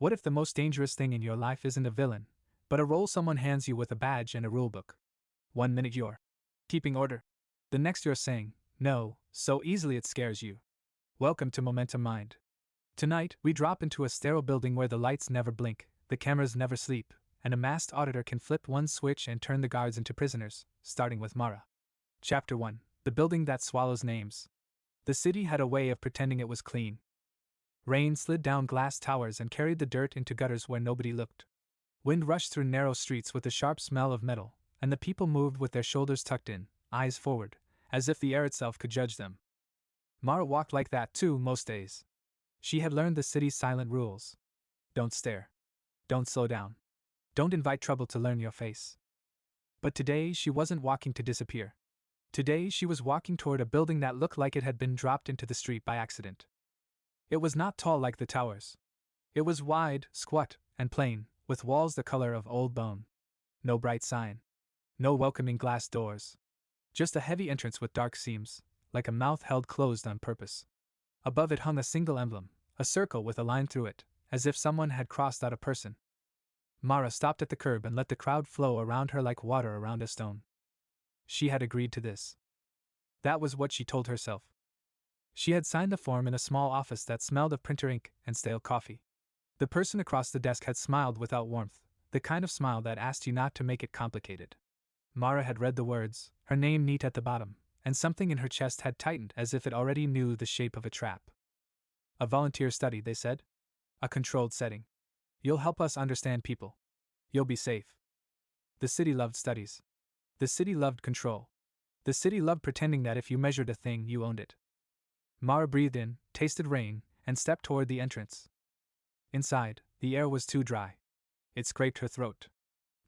What if the most dangerous thing in your life isn't a villain, but a role someone hands you with a badge and a rulebook? 1 minute you're keeping order. The next you're saying, no, so easily it scares you. Welcome to Momentum Mind. Tonight, we drop into a sterile building where the lights never blink, the cameras never sleep, and a masked auditor can flip one switch and turn the guards into prisoners, starting with Mara. Chapter 1. The Building That Swallows Names. The city had a way of pretending it was clean. Rain slid down glass towers and carried the dirt into gutters where nobody looked. Wind rushed through narrow streets with the sharp smell of metal, and the people moved with their shoulders tucked in, eyes forward, as if the air itself could judge them. Mara walked like that too most days. She had learned the city's silent rules. Don't stare. Don't slow down. Don't invite trouble to learn your face. But today she wasn't walking to disappear. Today she was walking toward a building that looked like it had been dropped into the street by accident. It was not tall like the towers. It was wide, squat, and plain, with walls the color of old bone. No bright sign. No welcoming glass doors. Just a heavy entrance with dark seams, like a mouth held closed on purpose. Above it hung a single emblem, a circle with a line through it, as if someone had crossed out a person. Mara stopped at the curb and let the crowd flow around her like water around a stone. She had agreed to this. That was what she told herself. She had signed the form in a small office that smelled of printer ink and stale coffee. The person across the desk had smiled without warmth, the kind of smile that asked you not to make it complicated. Mara had read the words, her name neat at the bottom, and something in her chest had tightened as if it already knew the shape of a trap. A volunteer study, they said. A controlled setting. You'll help us understand people. You'll be safe. The city loved studies. The city loved control. The city loved pretending that if you measured a thing, you owned it. Mara breathed in, tasted rain, and stepped toward the entrance. Inside, the air was too dry. It scraped her throat.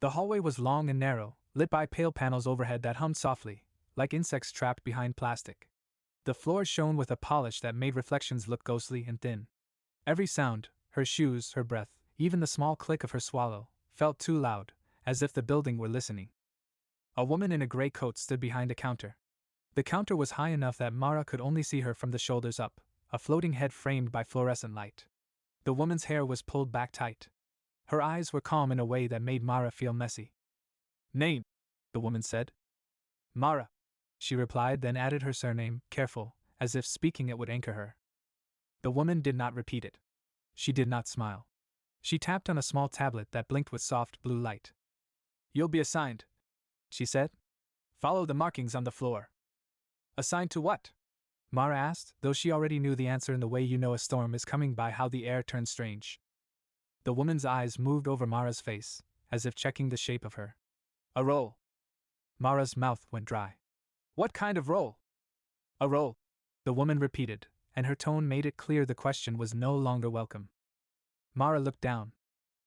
The hallway was long and narrow, lit by pale panels overhead that hummed softly, like insects trapped behind plastic. The floor shone with a polish that made reflections look ghostly and thin. Every sound, her shoes, her breath, even the small click of her swallow, felt too loud, as if the building were listening. A woman in a gray coat stood behind a counter. The counter was high enough that Mara could only see her from the shoulders up, a floating head framed by fluorescent light. The woman's hair was pulled back tight. Her eyes were calm in a way that made Mara feel messy. Name, the woman said. Mara, she replied, then added her surname, careful, as if speaking it would anchor her. The woman did not repeat it. She did not smile. She tapped on a small tablet that blinked with soft blue light. You'll be assigned, she said. Follow the markings on the floor. Assigned to what? Mara asked, though she already knew the answer in the way you know a storm is coming by how the air turns strange. The woman's eyes moved over Mara's face, as if checking the shape of her. A role. Mara's mouth went dry. What kind of role? A role, the woman repeated, and her tone made it clear the question was no longer welcome. Mara looked down.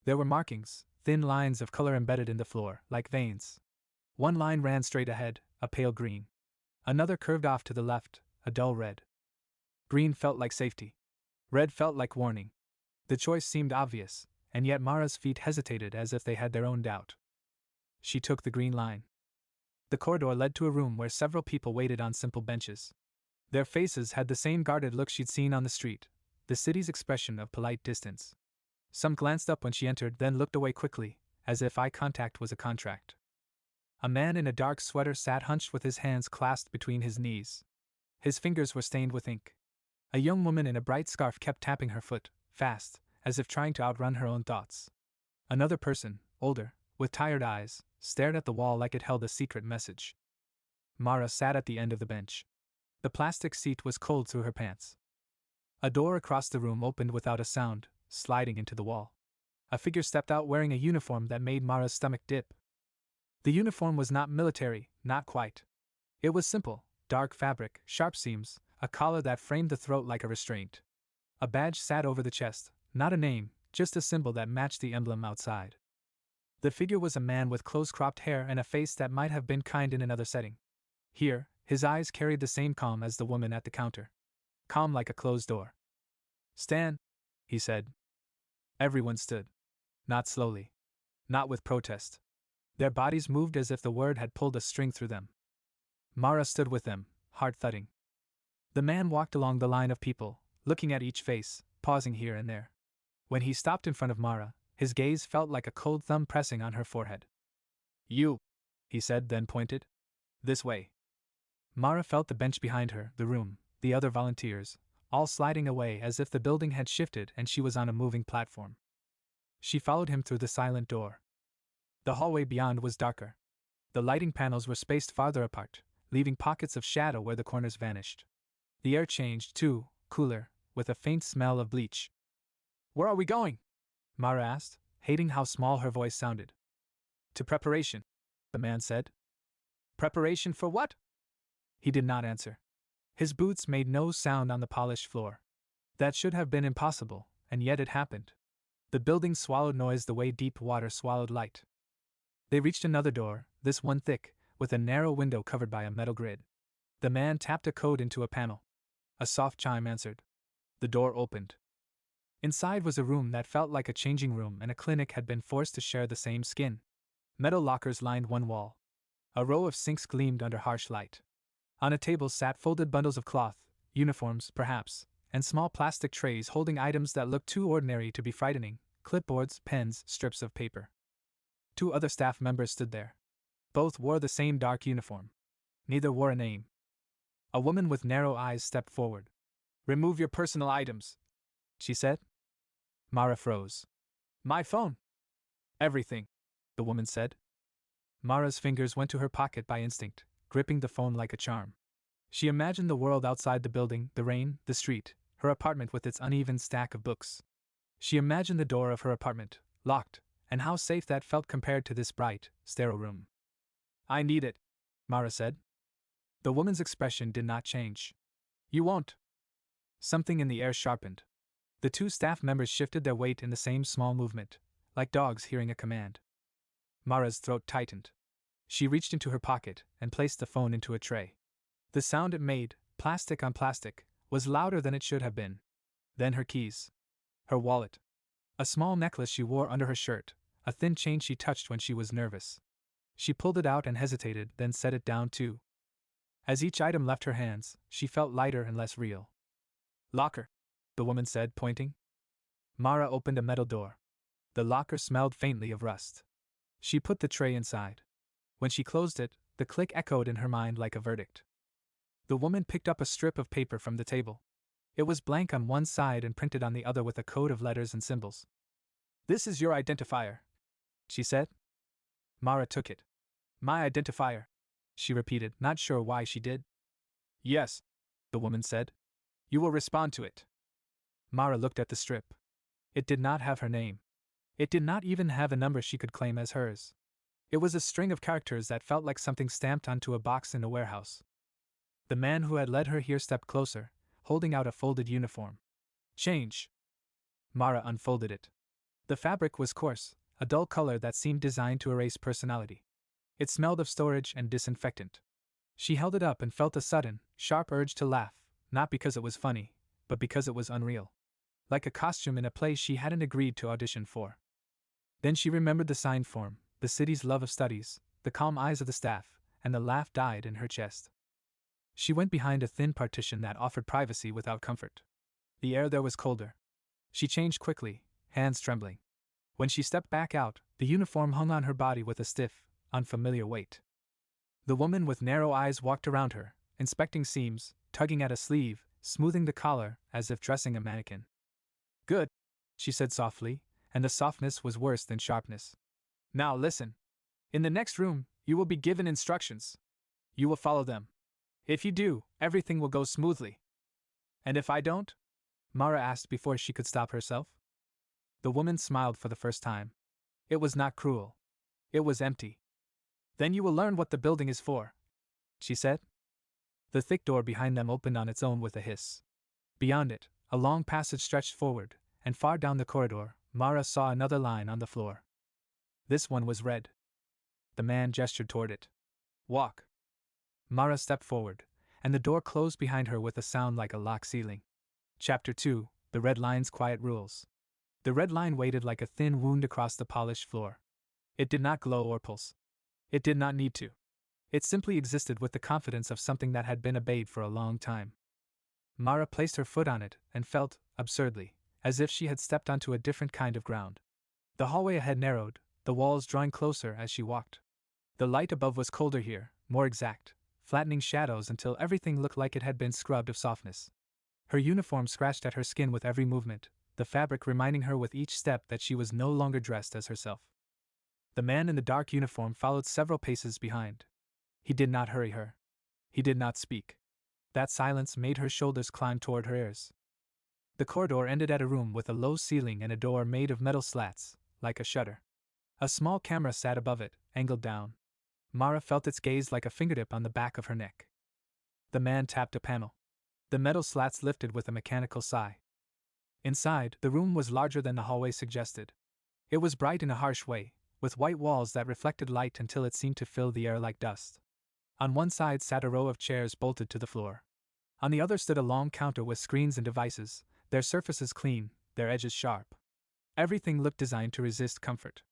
There were markings, thin lines of color embedded in the floor, like veins. One line ran straight ahead, a pale green. Another curved off to the left, a dull red. Green felt like safety. Red felt like warning. The choice seemed obvious, and yet Mara's feet hesitated as if they had their own doubt. She took the green line. The corridor led to a room where several people waited on simple benches. Their faces had the same guarded look she'd seen on the street, the city's expression of polite distance. Some glanced up when she entered, then looked away quickly, as if eye contact was a contract. A man in a dark sweater sat hunched with his hands clasped between his knees. His fingers were stained with ink. A young woman in a bright scarf kept tapping her foot, fast, as if trying to outrun her own thoughts. Another person, older, with tired eyes, stared at the wall like it held a secret message. Mara sat at the end of the bench. The plastic seat was cold through her pants. A door across the room opened without a sound, sliding into the wall. A figure stepped out wearing a uniform that made Mara's stomach dip. The uniform was not military, not quite. It was simple, dark fabric, sharp seams, a collar that framed the throat like a restraint. A badge sat over the chest, not a name, just a symbol that matched the emblem outside. The figure was a man with close-cropped hair and a face that might have been kind in another setting. Here, his eyes carried the same calm as the woman at the counter. Calm like a closed door. Stand, he said. Everyone stood. Not slowly. Not with protest. Their bodies moved as if the word had pulled a string through them. Mara stood with them, heart thudding. The man walked along the line of people, looking at each face, pausing here and there. When he stopped in front of Mara, his gaze felt like a cold thumb pressing on her forehead. You, he said, then pointed. This way. Mara felt the bench behind her, the room, the other volunteers, all sliding away as if the building had shifted and she was on a moving platform. She followed him through the silent door. The hallway beyond was darker. The lighting panels were spaced farther apart, leaving pockets of shadow where the corners vanished. The air changed, too, cooler, with a faint smell of bleach. Where are we going? Mara asked, hating how small her voice sounded. To preparation, the man said. Preparation for what? He did not answer. His boots made no sound on the polished floor. That should have been impossible, and yet it happened. The building swallowed noise the way deep water swallowed light. They reached another door, this one thick, with a narrow window covered by a metal grid. The man tapped a code into a panel. A soft chime answered. The door opened. Inside was a room that felt like a changing room and a clinic had been forced to share the same skin. Metal lockers lined one wall. A row of sinks gleamed under harsh light. On a table sat folded bundles of cloth, uniforms, perhaps, and small plastic trays holding items that looked too ordinary to be frightening, clipboards, pens, strips of paper. 2 other staff members stood there. Both wore the same dark uniform. Neither wore a name. A woman with narrow eyes stepped forward. Remove your personal items, she said. Mara froze. My phone. Everything, the woman said. Mara's fingers went to her pocket by instinct, gripping the phone like a charm. She imagined the world outside the building, the rain, the street, her apartment with its uneven stack of books. She imagined the door of her apartment, locked, and how safe that felt compared to this bright, sterile room. I need it, Mara said. The woman's expression did not change. You won't. Something in the air sharpened. The 2 staff members shifted their weight in the same small movement, like dogs hearing a command. Mara's throat tightened. She reached into her pocket and placed the phone into a tray. The sound it made, plastic on plastic, was louder than it should have been. Then her keys. Her wallet. A small necklace she wore under her shirt, a thin chain she touched when she was nervous. She pulled it out and hesitated, then set it down too. As each item left her hands, she felt lighter and less real. Locker, the woman said, pointing. Mara opened a metal door. The locker smelled faintly of rust. She put the tray inside. When she closed it, the click echoed in her mind like a verdict. The woman picked up a strip of paper from the table. It was blank on one side and printed on the other with a code of letters and symbols. This is your identifier, she said. Mara took it. My identifier, she repeated, not sure why she did. Yes, the woman said. You will respond to it. Mara looked at the strip. It did not have her name. It did not even have a number she could claim as hers. It was a string of characters that felt like something stamped onto a box in a warehouse. The man who had led her here stepped closer, holding out a folded uniform. Change. Mara unfolded it. The fabric was coarse, a dull color that seemed designed to erase personality. It smelled of storage and disinfectant. She held it up and felt a sudden, sharp urge to laugh, not because it was funny, but because it was unreal. Like a costume in a play she hadn't agreed to audition for. Then she remembered the signed form, the city's love of studies, the calm eyes of the staff, and the laugh died in her chest. She went behind a thin partition that offered privacy without comfort. The air there was colder. She changed quickly, hands trembling. When she stepped back out, the uniform hung on her body with a stiff, unfamiliar weight. The woman with narrow eyes walked around her, inspecting seams, tugging at a sleeve, smoothing the collar, as if dressing a mannequin. Good, she said softly, and the softness was worse than sharpness. Now listen. In the next room, you will be given instructions. You will follow them. If you do, everything will go smoothly. And if I don't? Mara asked before she could stop herself. The woman smiled for the first time. It was not cruel. It was empty. Then you will learn what the building is for, she said. The thick door behind them opened on its own with a hiss. Beyond it, a long passage stretched forward, and far down the corridor, Mara saw another line on the floor. This one was red. The man gestured toward it. Walk. Mara stepped forward, and the door closed behind her with a sound like a locked ceiling. Chapter 2, The Red Line's Quiet Rules. The red line waited like a thin wound across the polished floor. It did not glow or pulse. It did not need to. It simply existed with the confidence of something that had been obeyed for a long time. Mara placed her foot on it and felt, absurdly, as if she had stepped onto a different kind of ground. The hallway ahead narrowed, the walls drawing closer as she walked. The light above was colder here, more exact, flattening shadows until everything looked like it had been scrubbed of softness. Her uniform scratched at her skin with every movement, the fabric reminding her with each step that she was no longer dressed as herself. The man in the dark uniform followed several paces behind. He did not hurry her. He did not speak. That silence made her shoulders climb toward her ears. The corridor ended at a room with a low ceiling and a door made of metal slats, like a shutter. A small camera sat above it, angled down. Mara felt its gaze like a fingertip on the back of her neck. The man tapped a panel. The metal slats lifted with a mechanical sigh. Inside, the room was larger than the hallway suggested. It was bright in a harsh way, with white walls that reflected light until it seemed to fill the air like dust. On one side sat a row of chairs bolted to the floor. On the other stood a long counter with screens and devices, their surfaces clean, their edges sharp. Everything looked designed to resist comfort.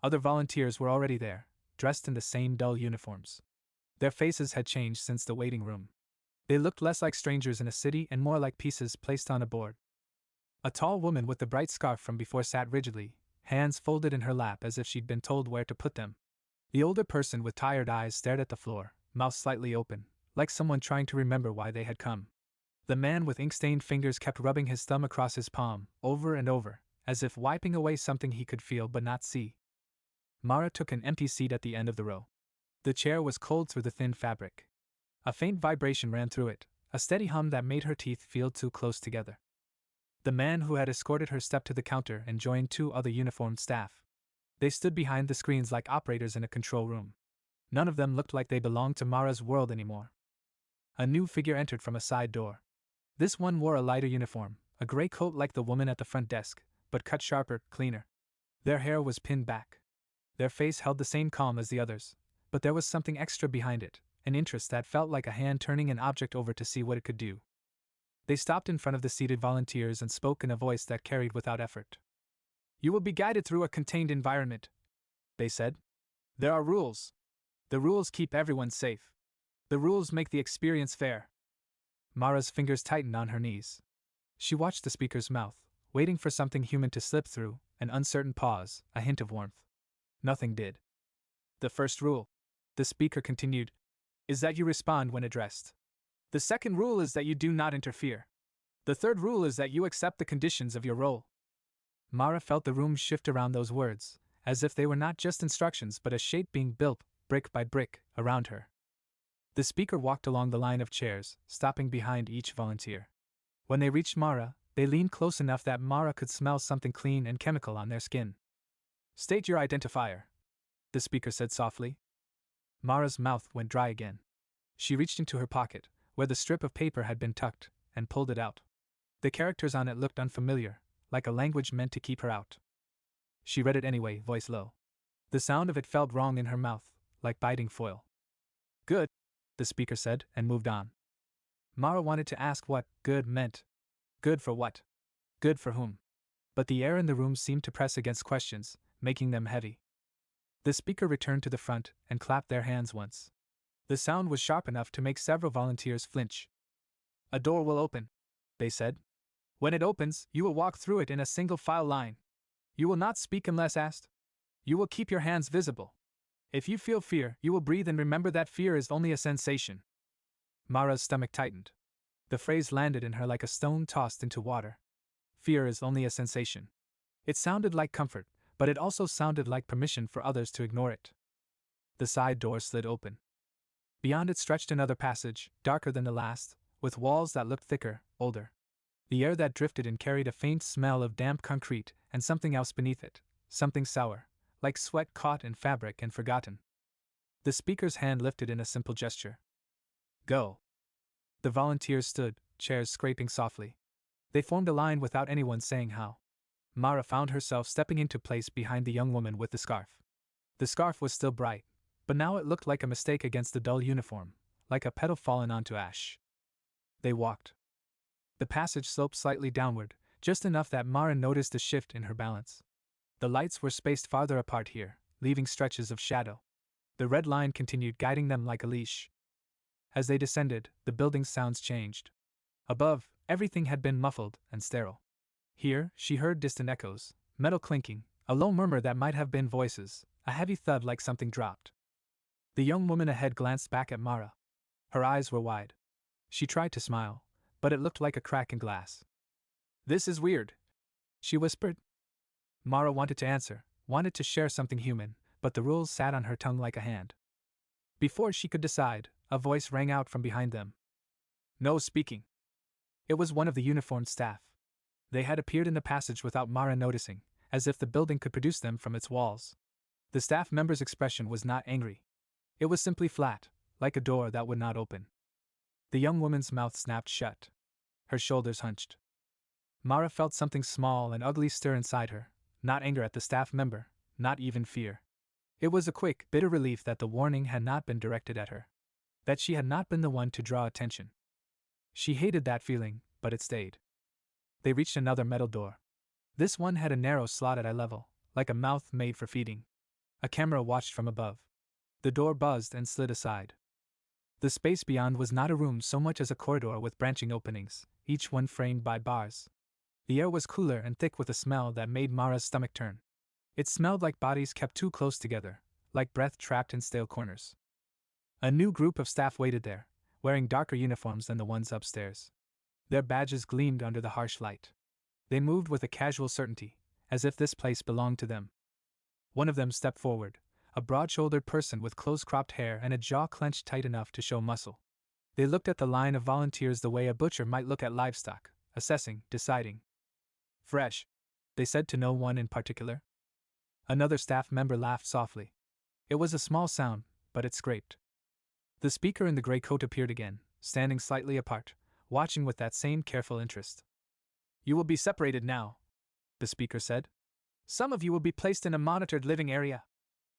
Other volunteers were already there, dressed in the same dull uniforms. Their faces had changed since the waiting room. They looked less like strangers in a city and more like pieces placed on a board. A tall woman with the bright scarf from before sat rigidly, hands folded in her lap as if she'd been told where to put them. The older person with tired eyes stared at the floor, mouth slightly open, like someone trying to remember why they had come. The man with ink-stained fingers kept rubbing his thumb across his palm, over and over, as if wiping away something he could feel but not see. Mara took an empty seat at the end of the row. The chair was cold through the thin fabric. A faint vibration ran through it, a steady hum that made her teeth feel too close together. The man who had escorted her stepped to the counter and joined two other uniformed staff. They stood behind the screens like operators in a control room. None of them looked like they belonged to Mara's world anymore. A new figure entered from a side door. This one wore a lighter uniform, a gray coat like the woman at the front desk, but cut sharper, cleaner. Their hair was pinned back. Their face held the same calm as the others, but there was something extra behind it, an interest that felt like a hand turning an object over to see what it could do. They stopped in front of the seated volunteers and spoke in a voice that carried without effort. "You will be guided through a contained environment," they said. "There are rules. The rules keep everyone safe. The rules make the experience fair." Mara's fingers tightened on her knees. She watched the speaker's mouth, waiting for something human to slip through, an uncertain pause, a hint of warmth. Nothing did. "The first rule," the speaker continued, "is that you respond when addressed. The second rule is that you do not interfere. The third rule is that you accept the conditions of your role." Mara felt the room shift around those words, as if they were not just instructions but a shape being built, brick by brick, around her. The speaker walked along the line of chairs, stopping behind each volunteer. When they reached Mara, they leaned close enough that Mara could smell something clean and chemical on their skin. "State your identifier," the speaker said softly. Mara's mouth went dry again. She reached into her pocket, where the strip of paper had been tucked, and pulled it out. The characters on it looked unfamiliar, like a language meant to keep her out. She read it anyway, voice low. The sound of it felt wrong in her mouth, like biting foil. "Good," the speaker said, and moved on. Mara wanted to ask what good meant. Good for what? Good for whom? But the air in the room seemed to press against questions, making them heavy. The speaker returned to the front and clapped their hands once. The sound was sharp enough to make several volunteers flinch. "A door will open," they said. "When it opens, you will walk through it in a single file line. You will not speak unless asked. You will keep your hands visible. If you feel fear, you will breathe and remember that fear is only a sensation." Mara's stomach tightened. The phrase landed in her like a stone tossed into water. Fear is only a sensation. It sounded like comfort, but it also sounded like permission for others to ignore it. The side door slid open. Beyond it stretched another passage, darker than the last, with walls that looked thicker, older. The air that drifted in carried a faint smell of damp concrete and something else beneath it, something sour, like sweat caught in fabric and forgotten. The speaker's hand lifted in a simple gesture. "Go." The volunteers stood, chairs scraping softly. They formed a line without anyone saying how. Mara found herself stepping into place behind the young woman with the scarf. The scarf was still bright, but now it looked like a mistake against the dull uniform, like a petal fallen onto ash. They walked. The passage sloped slightly downward, just enough that Mara noticed a shift in her balance. The lights were spaced farther apart here, leaving stretches of shadow. The red line continued guiding them like a leash. As they descended, the building's sounds changed. Above, everything had been muffled and sterile. Here, she heard distant echoes, metal clinking, a low murmur that might have been voices, a heavy thud like something dropped. The young woman ahead glanced back at Mara. Her eyes were wide. She tried to smile, but it looked like a crack in glass. "This is weird," she whispered. Mara wanted to answer, wanted to share something human, but the rules sat on her tongue like a hand. Before she could decide, a voice rang out from behind them. "No speaking." It was one of the uniformed staff. They had appeared in the passage without Mara noticing, as if the building could produce them from its walls. The staff member's expression was not angry. It was simply flat, like a door that would not open. The young woman's mouth snapped shut. Her shoulders hunched. Mara felt something small and ugly stir inside her, not anger at the staff member, not even fear. It was a quick, bitter relief that the warning had not been directed at her. That she had not been the one to draw attention. She hated that feeling, but it stayed. They reached another metal door. This one had a narrow slot at eye level, like a mouth made for feeding. A camera watched from above. The door buzzed and slid aside. The space beyond was not a room so much as a corridor with branching openings, each one framed by bars. The air was cooler and thick with a smell that made Mara's stomach turn. It smelled like bodies kept too close together, like breath trapped in stale corners. A new group of staff waited there, wearing darker uniforms than the ones upstairs. Their badges gleamed under the harsh light. They moved with a casual certainty, as if this place belonged to them. One of them stepped forward, a broad-shouldered person with close-cropped hair and a jaw clenched tight enough to show muscle. They looked at the line of volunteers the way a butcher might look at livestock, assessing, deciding. "Fresh," they said to no one in particular. Another staff member laughed softly. It was a small sound, but it scraped. The speaker in the gray coat appeared again, standing slightly apart, watching with that same careful interest. "You will be separated now," the speaker said. "Some of you will be placed in a monitored living area.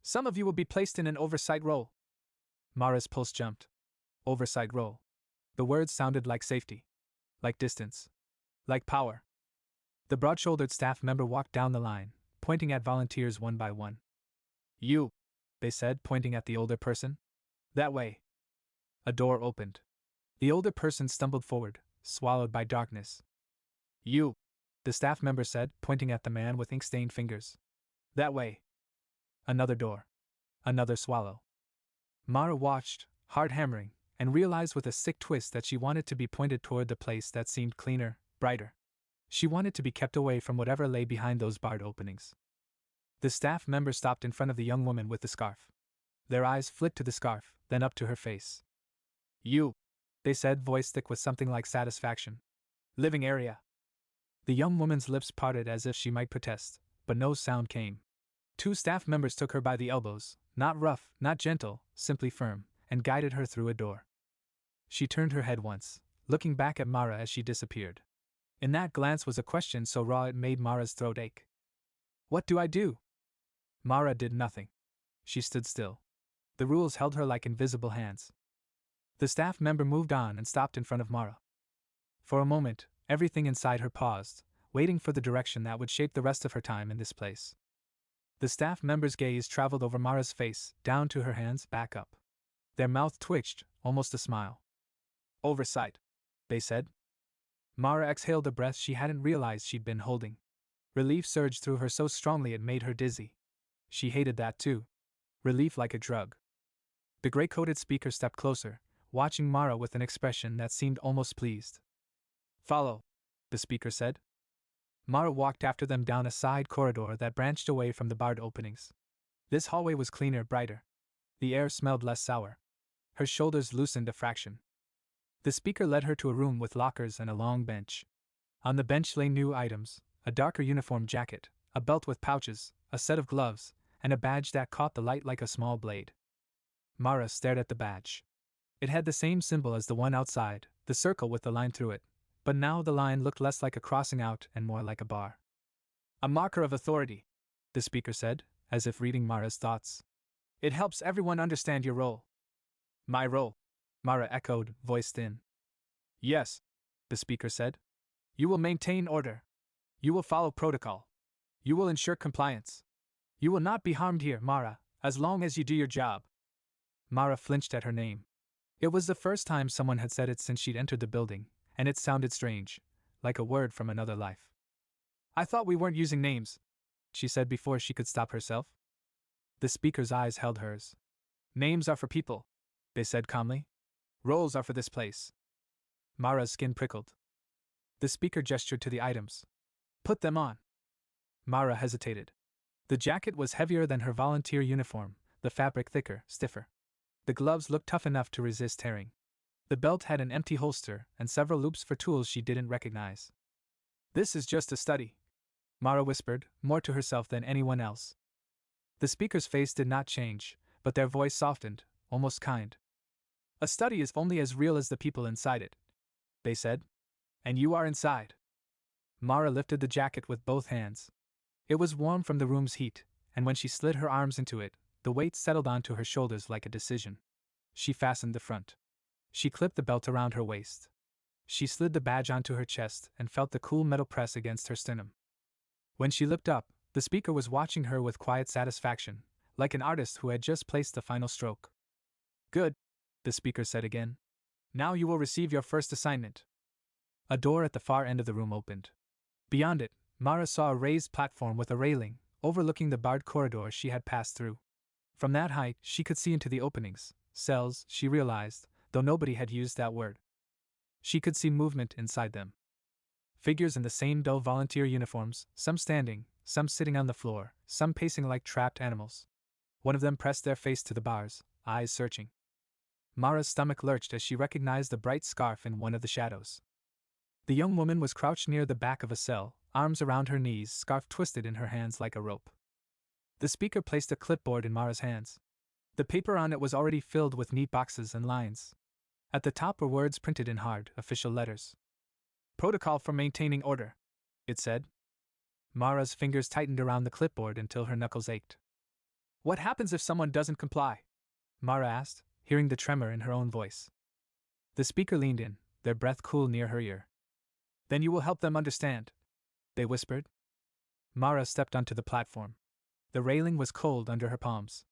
Some of you will be placed in an oversight role." Mara's pulse jumped. Oversight role. The words sounded like safety. Like distance. Like power. The broad-shouldered staff member walked down the line, pointing at volunteers one by one. "You," they said, pointing at the older person. "That way." A door opened. The older person stumbled forward, swallowed by darkness. "You," the staff member said, pointing at the man with ink-stained fingers. "That way." Another door. Another swallow. Mara watched, heart hammering, and realized with a sick twist that she wanted to be pointed toward the place that seemed cleaner, brighter. She wanted to be kept away from whatever lay behind those barred openings. The staff member stopped in front of the young woman with the scarf. Their eyes flicked to the scarf, then up to her face. "You," they said, voice thick with something like satisfaction. "Living area." The young woman's lips parted as if she might protest, but no sound came. Two staff members took her by the elbows, not rough, not gentle, simply firm, and guided her through a door. She turned her head once, looking back at Mara as she disappeared. In that glance was a question so raw it made Mara's throat ache. "What do I do?" Mara did nothing. She stood still. The rules held her like invisible hands. The staff member moved on and stopped in front of Mara. For a moment, everything inside her paused, waiting for the direction that would shape the rest of her time in this place. The staff member's gaze traveled over Mara's face, down to her hands, back up. Their mouth twitched, almost a smile. "Oversight," they said. Mara exhaled a breath she hadn't realized she'd been holding. Relief surged through her so strongly it made her dizzy. She hated that too. Relief like a drug. The gray-coated speaker stepped closer, watching Mara with an expression that seemed almost pleased. "Follow," the speaker said. Mara walked after them down a side corridor that branched away from the barred openings. This hallway was cleaner, brighter. The air smelled less sour. Her shoulders loosened a fraction. The speaker led her to a room with lockers and a long bench. On the bench lay new items, a darker uniform jacket, a belt with pouches, a set of gloves, and a badge that caught the light like a small blade. Mara stared at the badge. It had the same symbol as the one outside, the circle with the line through it, but now the line looked less like a crossing out and more like a bar. "A marker of authority," the speaker said, as if reading Mara's thoughts. "It helps everyone understand your role." "My role?" Mara echoed, voice thin. "Yes," the speaker said. "You will maintain order. You will follow protocol. You will ensure compliance. You will not be harmed here, Mara, as long as you do your job." Mara flinched at her name. It was the first time someone had said it since she'd entered the building, and it sounded strange, like a word from another life. I thought we weren't using names, she said before she could stop herself. The speaker's eyes held hers. Names are for people, they said calmly. Roles are for this place. Mara's skin prickled. The speaker gestured to the items. Put them on. Mara hesitated. The jacket was heavier than her volunteer uniform, the fabric thicker, stiffer. The gloves looked tough enough to resist tearing. The belt had an empty holster and several loops for tools she didn't recognize. This is just a study, Mara whispered, more to herself than anyone else. The speaker's face did not change, but their voice softened, almost kind. A study is only as real as the people inside it, they said. And you are inside. Mara lifted the jacket with both hands. It was warm from the room's heat, and when she slid her arms into it, the weight settled onto her shoulders like a decision. She fastened the front. She clipped the belt around her waist. She slid the badge onto her chest and felt the cool metal press against her sternum. When she looked up, the speaker was watching her with quiet satisfaction, like an artist who had just placed the final stroke. Good, the speaker said again. Now you will receive your first assignment. A door at the far end of the room opened. Beyond it, Mara saw a raised platform with a railing, overlooking the barred corridor she had passed through. From that height, she could see into the openings, cells, she realized, though nobody had used that word. She could see movement inside them. Figures in the same dull volunteer uniforms, some standing, some sitting on the floor, some pacing like trapped animals. One of them pressed their face to the bars, eyes searching. Mara's stomach lurched as she recognized the bright scarf in one of the shadows. The young woman was crouched near the back of a cell, arms around her knees, scarf twisted in her hands like a rope. The speaker placed a clipboard in Mara's hands. The paper on it was already filled with neat boxes and lines. At the top were words printed in hard, official letters. Protocol for maintaining order, it said. Mara's fingers tightened around the clipboard until her knuckles ached. What happens if someone doesn't comply? Mara asked, hearing the tremor in her own voice. The speaker leaned in, their breath cool near her ear. Then you will help them understand, they whispered. Mara stepped onto the platform. The railing was cold under her palms.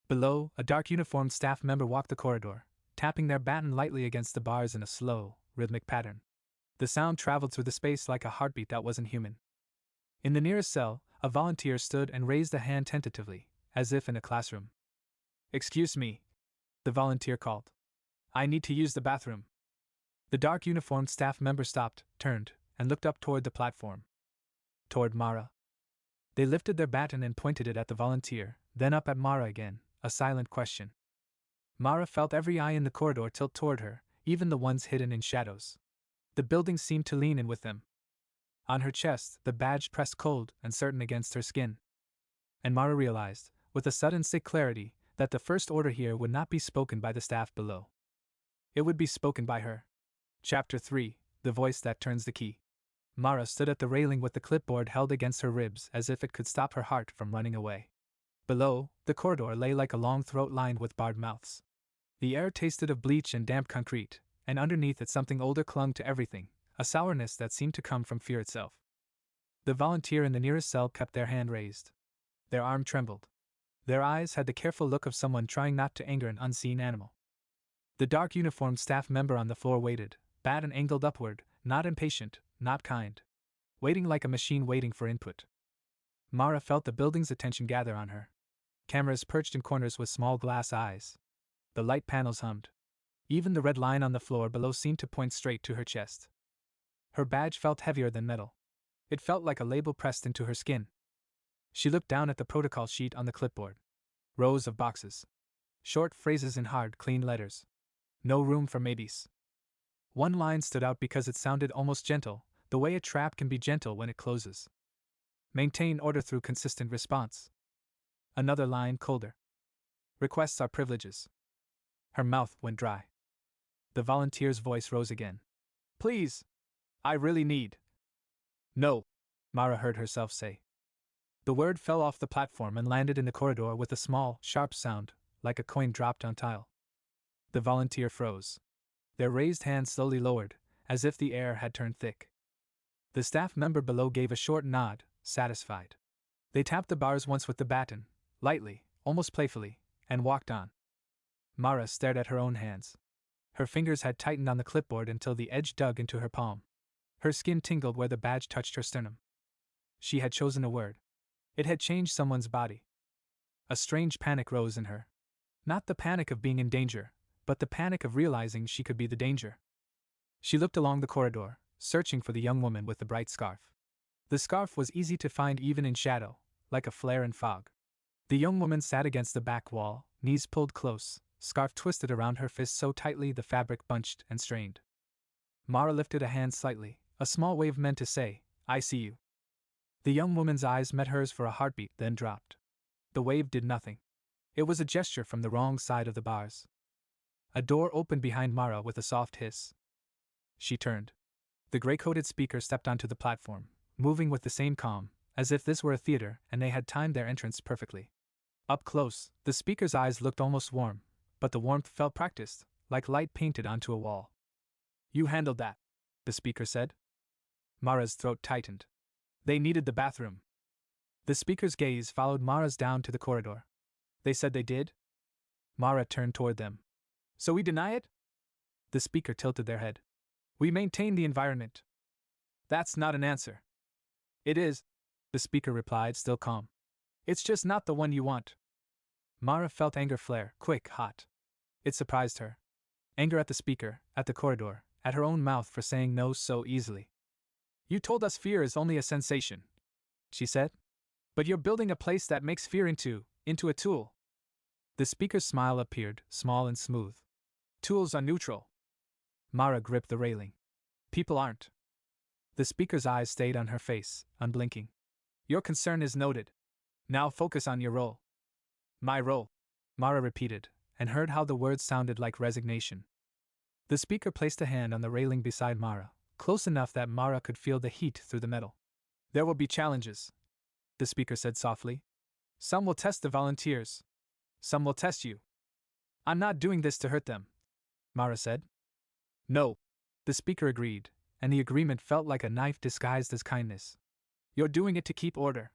Below, a dark uniformed staff member walked the corridor, tapping their baton lightly against the bars in a slow, rhythmic pattern. The sound traveled through the space like a heartbeat that wasn't human. In the nearest cell, a volunteer stood and raised a hand tentatively, as if in a classroom. Excuse me, the volunteer called. I need to use the bathroom. The dark uniformed staff member stopped, turned, and looked up toward the platform. Toward Mara. They lifted their baton and pointed it at the volunteer, then up at Mara again, a silent question. Mara felt every eye in the corridor tilt toward her, even the ones hidden in shadows. The building seemed to lean in with them. On her chest, the badge pressed cold and certain against her skin. And Mara realized, with a sudden sick clarity, that the first order here would not be spoken by the staff below. It would be spoken by her. Chapter 3, The Voice That Turns the Key. Mara stood at the railing with the clipboard held against her ribs as if it could stop her heart from running away. Below, the corridor lay like a long throat lined with barred mouths. The air tasted of bleach and damp concrete, and underneath it something older clung to everything, a sourness that seemed to come from fear itself. The volunteer in the nearest cell kept their hand raised. Their arm trembled. Their eyes had the careful look of someone trying not to anger an unseen animal. The dark uniformed staff member on the floor waited, baton angled upward, not impatient, not kind. Waiting like a machine waiting for input. Mara felt the building's attention gather on her. Cameras perched in corners with small glass eyes. The light panels hummed. Even the red line on the floor below seemed to point straight to her chest. Her badge felt heavier than metal. It felt like a label pressed into her skin. She looked down at the protocol sheet on the clipboard. Rows of boxes. Short phrases in hard, clean letters. No room for maybes. One line stood out because it sounded almost gentle, the way a trap can be gentle when it closes. Maintain order through consistent response. Another line colder. Requests are privileges. Her mouth went dry. The volunteer's voice rose again. Please. I really need. No, Mara heard herself say. The word fell off the platform and landed in the corridor with a small, sharp sound, like a coin dropped on tile. The volunteer froze. Their raised hands slowly lowered, as if the air had turned thick. The staff member below gave a short nod, satisfied. They tapped the bars once with the baton, lightly, almost playfully, and walked on. Mara stared at her own hands. Her fingers had tightened on the clipboard until the edge dug into her palm. Her skin tingled where the badge touched her sternum. She had chosen a word. It had changed someone's body. A strange panic rose in her. Not the panic of being in danger, but the panic of realizing she could be the danger. She looked along the corridor, searching for the young woman with the bright scarf. The scarf was easy to find even in shadow, like a flare in fog. The young woman sat against the back wall, knees pulled close, scarf twisted around her fist so tightly the fabric bunched and strained. Mara lifted a hand slightly, a small wave meant to say, "I see you." The young woman's eyes met hers for a heartbeat, then dropped. The wave did nothing. It was a gesture from the wrong side of the bars. A door opened behind Mara with a soft hiss. She turned. The gray-coated speaker stepped onto the platform, moving with the same calm, as if this were a theater and they had timed their entrance perfectly. Up close, the speaker's eyes looked almost warm, but the warmth felt practiced, like light painted onto a wall. "You handled that," the speaker said. Mara's throat tightened. "They needed the bathroom." The speaker's gaze followed Mara's down to the corridor. "They said they did?" Mara turned toward them. "So we deny it?" The speaker tilted their head. "We maintain the environment." "That's not an answer." "It is," the speaker replied, still calm. "It's just not the one you want." Mara felt anger flare, quick, hot. It surprised her. Anger at the speaker, at the corridor, at her own mouth for saying no so easily. "You told us fear is only a sensation," she said. "But you're building a place that makes fear into a tool." The speaker's smile appeared, small and smooth. "Tools are neutral." Mara gripped the railing. "People aren't." The speaker's eyes stayed on her face, unblinking. "Your concern is noted. Now focus on your role." "My role," Mara repeated, and heard how the words sounded like resignation. The speaker placed a hand on the railing beside Mara, close enough that Mara could feel the heat through the metal. "There will be challenges," the speaker said softly. "Some will test the volunteers. Some will test you." "I'm not doing this to hurt them," Mara said. "No," the speaker agreed, and the agreement felt like a knife disguised as kindness. "You're doing it to keep order."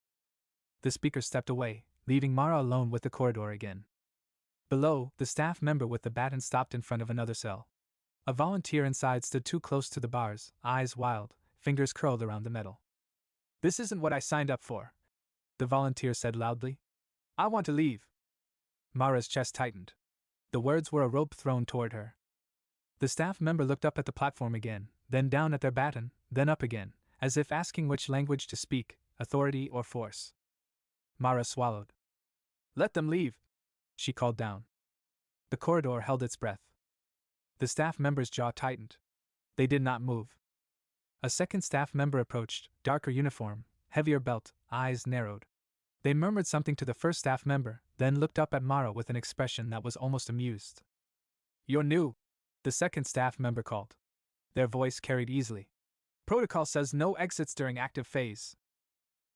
The speaker stepped away, leaving Mara alone with the corridor again. Below, the staff member with the baton stopped in front of another cell. A volunteer inside stood too close to the bars, eyes wild, fingers curled around the metal. "This isn't what I signed up for," the volunteer said loudly. "I want to leave." Mara's chest tightened. The words were a rope thrown toward her. The staff member looked up at the platform again, then down at their baton, then up again, as if asking which language to speak, authority or force. Mara swallowed. "Let them leave," she called down. The corridor held its breath. The staff member's jaw tightened. They did not move. A second staff member approached, darker uniform, heavier belt, eyes narrowed. They murmured something to the first staff member, then looked up at Mara with an expression that was almost amused. "You're new," the second staff member called. Their voice carried easily. "Protocol says no exits during active phase."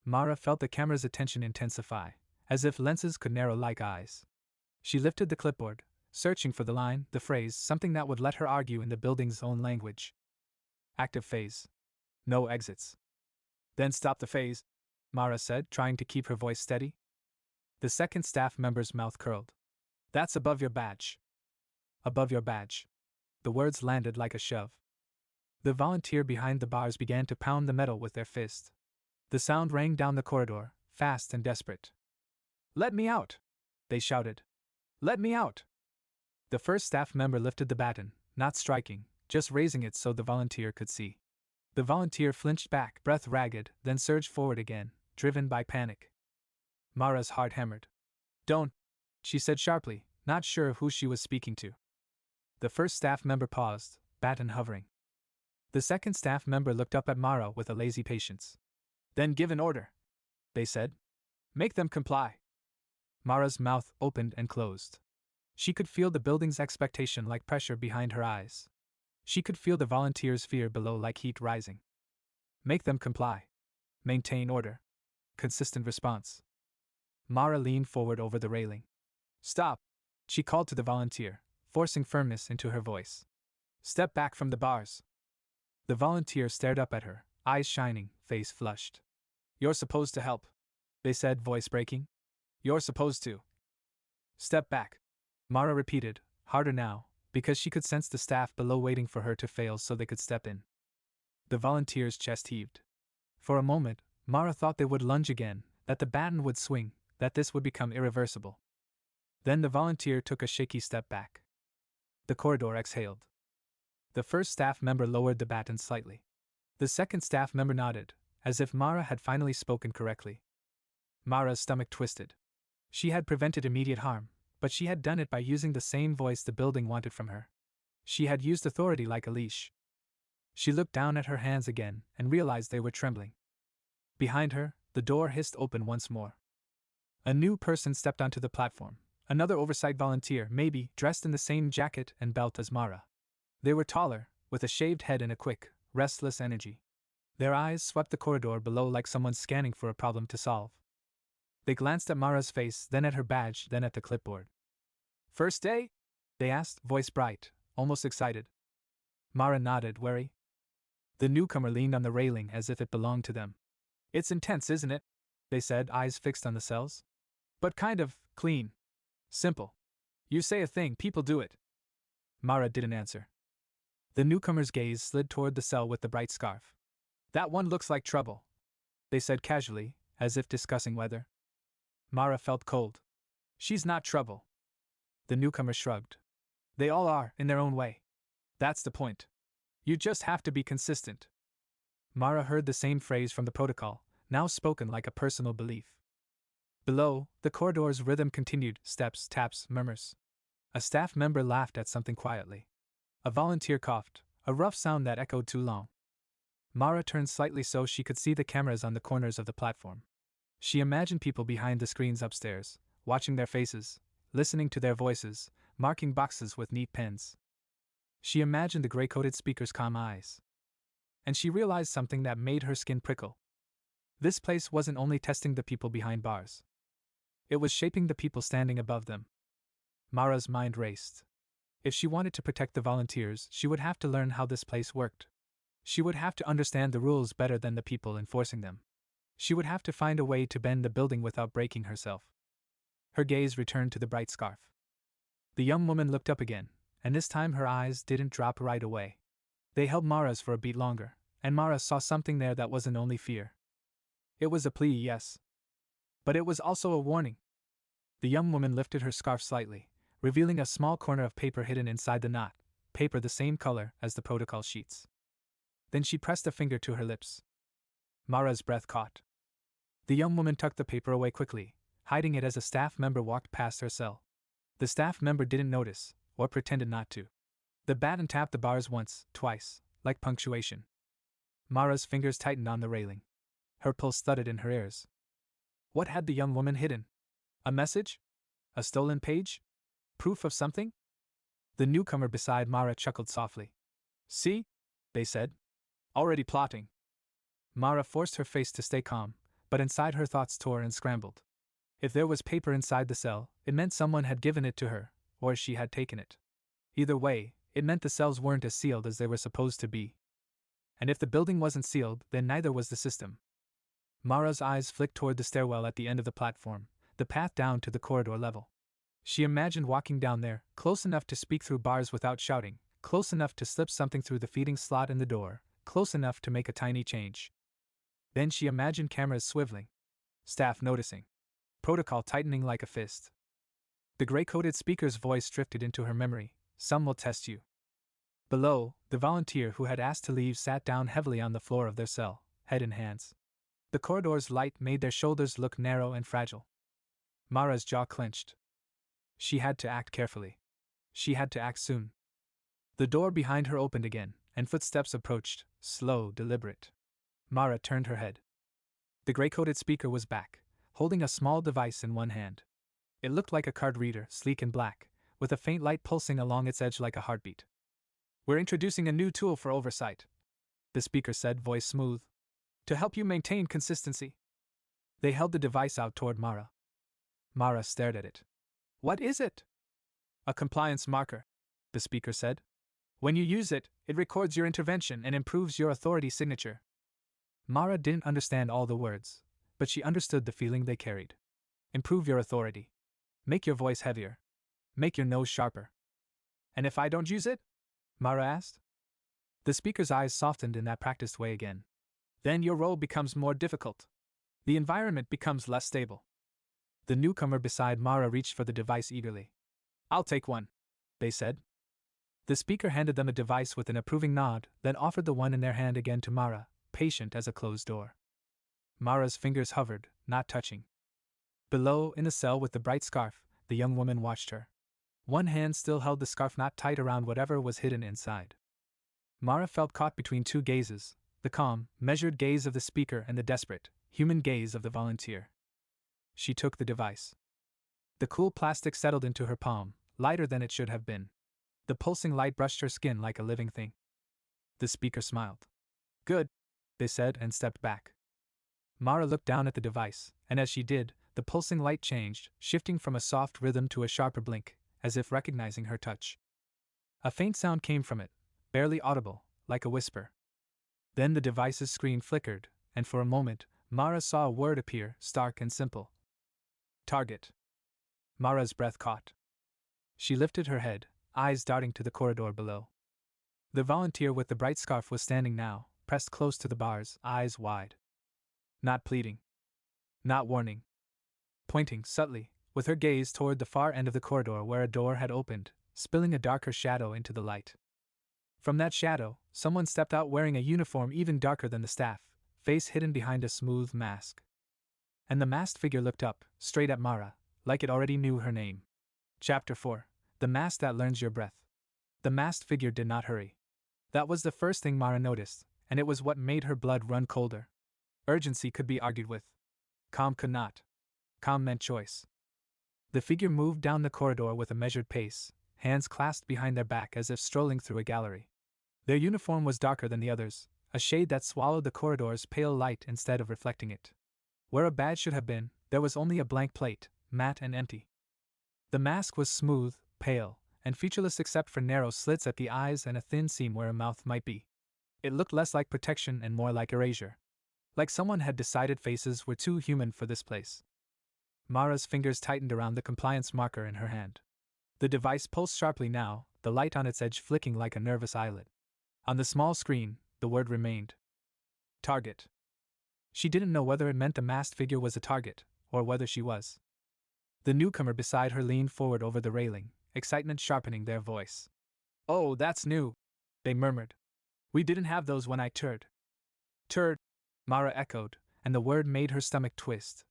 Mara felt the camera's attention intensify, as if lenses could narrow like eyes. She lifted the clipboard, searching for the line, the phrase, something that would let her argue in the building's own language. "Active phase. No exits." "Then stop the phase," Mara said, trying to keep her voice steady. The second staff member's mouth curled. "That's above your badge." "Above your badge." The words landed like a shove. The volunteer behind the bars began to pound the metal with their fist. The sound rang down the corridor, fast and desperate. "Let me out!" they shouted. "Let me out!" The first staff member lifted the baton, not striking, just raising it so the volunteer could see. The volunteer flinched back, breath ragged, then surged forward again, driven by panic. Mara's heart hammered. "Don't," she said sharply, not sure who she was speaking to. The first staff member paused, baton hovering. The second staff member looked up at Mara with a lazy patience. "Then give an order," they said. "Make them comply." Mara's mouth opened and closed. She could feel the building's expectation like pressure behind her eyes. She could feel the volunteers' fear below like heat rising. Make them comply. Maintain order. Consistent response. Mara leaned forward over the railing. "Stop," she called to the volunteer, forcing firmness into her voice. "Step back from the bars." The volunteer stared up at her, eyes shining, face flushed. "You're supposed to help," they said, voice breaking. "You're supposed to." "Step back," Mara repeated, harder now, because she could sense the staff below waiting for her to fail so they could step in. The volunteer's chest heaved. For a moment, Mara thought they would lunge again, that the baton would swing, that this would become irreversible. Then the volunteer took a shaky step back. The corridor exhaled. The first staff member lowered the baton slightly. The second staff member nodded, as if Mara had finally spoken correctly. Mara's stomach twisted. She had prevented immediate harm, but she had done it by using the same voice the building wanted from her. She had used authority like a leash. She looked down at her hands again and realized they were trembling. Behind her, the door hissed open once more. A new person stepped onto the platform, another oversight volunteer, maybe, dressed in the same jacket and belt as Mara. They were taller, with a shaved head and a quick, restless energy. Their eyes swept the corridor below like someone scanning for a problem to solve. They glanced at Mara's face, then at her badge, then at the clipboard. "First day?" they asked, voice bright, almost excited. Mara nodded, wary. The newcomer leaned on the railing as if it belonged to them. "It's intense, isn't it?" they said, eyes fixed on the cells. "But kind of clean. Simple. You say a thing, people do it." Mara didn't answer. The newcomer's gaze slid toward the cell with the bright scarf. "That one looks like trouble," they said casually, as if discussing weather. Mara felt cold. "She's not trouble." The newcomer shrugged. "They all are, in their own way. That's the point. You just have to be consistent." Mara heard the same phrase from the protocol, now spoken like a personal belief. Below, the corridor's rhythm continued, steps, taps, murmurs. A staff member laughed at something quietly. A volunteer coughed, a rough sound that echoed too long. Mara turned slightly so she could see the cameras on the corners of the platform. She imagined people behind the screens upstairs, watching their faces, listening to their voices, marking boxes with neat pens. She imagined the gray-coated speaker's calm eyes. And she realized something that made her skin prickle. This place wasn't only testing the people behind bars. It was shaping the people standing above them. Mara's mind raced. If she wanted to protect the volunteers, she would have to learn how this place worked. She would have to understand the rules better than the people enforcing them. She would have to find a way to bend the building without breaking herself. Her gaze returned to the bright scarf. The young woman looked up again, and this time her eyes didn't drop right away. They held Mara's for a beat longer, and Mara saw something there that wasn't only fear. It was a plea, yes. But it was also a warning. The young woman lifted her scarf slightly, revealing a small corner of paper hidden inside the knot, paper the same color as the protocol sheets. Then she pressed a finger to her lips. Mara's breath caught. The young woman tucked the paper away quickly, hiding it as a staff member walked past her cell. The staff member didn't notice, or pretended not to. The baton tapped the bars once, twice, like punctuation. Mara's fingers tightened on the railing. Her pulse thudded in her ears. What had the young woman hidden? A message? A stolen page? Proof of something? The newcomer beside Mara chuckled softly. "See?" they said. "Already plotting." Mara forced her face to stay calm, but inside her thoughts tore and scrambled. If there was paper inside the cell, it meant someone had given it to her, or she had taken it. Either way, it meant the cells weren't as sealed as they were supposed to be. And if the building wasn't sealed, then neither was the system. Mara's eyes flicked toward the stairwell at the end of the platform, the path down to the corridor level. She imagined walking down there, close enough to speak through bars without shouting, close enough to slip something through the feeding slot in the door, close enough to make a tiny change. Then she imagined cameras swiveling, staff noticing, protocol tightening like a fist. The gray-coated speaker's voice drifted into her memory. "Some will test you." Below, the volunteer who had asked to leave sat down heavily on the floor of their cell, head in hands. The corridor's light made their shoulders look narrow and fragile. Mara's jaw clenched. She had to act carefully. She had to act soon. The door behind her opened again, and footsteps approached, slow, deliberate. Mara turned her head. The gray-coated speaker was back, holding a small device in one hand. It looked like a card reader, sleek and black, with a faint light pulsing along its edge like a heartbeat. "We're introducing a new tool for oversight," the speaker said, voice smooth, "to help you maintain consistency." They held the device out toward Mara. Mara stared at it. "What is it?" "A compliance marker," the speaker said. "When you use it, it records your intervention and improves your authority signature." Mara didn't understand all the words, but she understood the feeling they carried. Improve your authority. Make your voice heavier. Make your nose sharper. "And if I don't use it?" Mara asked. The speaker's eyes softened in that practiced way again. "Then your role becomes more difficult." The environment becomes less stable. The newcomer beside Mara reached for the device eagerly. I'll take one, they said. The speaker handed them a device with an approving nod, then offered the one in their hand again to Mara, patient as a closed door. Mara's fingers hovered, not touching. Below, in the cell with the bright scarf, the young woman watched her. One hand still held the scarf knot tight around whatever was hidden inside. Mara felt caught between two gazes, the calm, measured gaze of the speaker and the desperate, human gaze of the volunteer. She took the device. The cool plastic settled into her palm, lighter than it should have been. The pulsing light brushed her skin like a living thing. The speaker smiled. Good, they said and stepped back. Mara looked down at the device, and as she did, the pulsing light changed, shifting from a soft rhythm to a sharper blink, as if recognizing her touch. A faint sound came from it, barely audible, like a whisper. Then the device's screen flickered, and for a moment, Mara saw a word appear, stark and simple. Target. Mara's breath caught. She lifted her head, eyes darting to the corridor below. The volunteer with the bright scarf was standing now, pressed close to the bars, eyes wide. Not pleading. Not warning. Pointing subtly, with her gaze toward the far end of the corridor where a door had opened, spilling a darker shadow into the light. From that shadow, someone stepped out wearing a uniform even darker than the staff, face hidden behind a smooth mask. And the masked figure looked up, straight at Mara, like it already knew her name. Chapter 4. The Mask That Learns Your Breath. The masked figure did not hurry. That was the first thing Mara noticed, and it was what made her blood run colder. Urgency could be argued with. Calm could not. Calm meant choice. The figure moved down the corridor with a measured pace, hands clasped behind their back as if strolling through a gallery. Their uniform was darker than the others, a shade that swallowed the corridor's pale light instead of reflecting it. Where a badge should have been, there was only a blank plate, matte and empty. The mask was smooth, pale, and featureless except for narrow slits at the eyes and a thin seam where a mouth might be. It looked less like protection and more like erasure. Like someone had decided faces were too human for this place. Mara's fingers tightened around the compliance marker in her hand. The device pulsed sharply now, the light on its edge flicking like a nervous eyelid. On the small screen, the word remained. Target. She didn't know whether it meant the masked figure was a target, or whether she was. The newcomer beside her leaned forward over the railing, excitement sharpening their voice. Oh, that's new, they murmured. We didn't have those when I turd. Turd, Mara echoed, and the word made her stomach twist.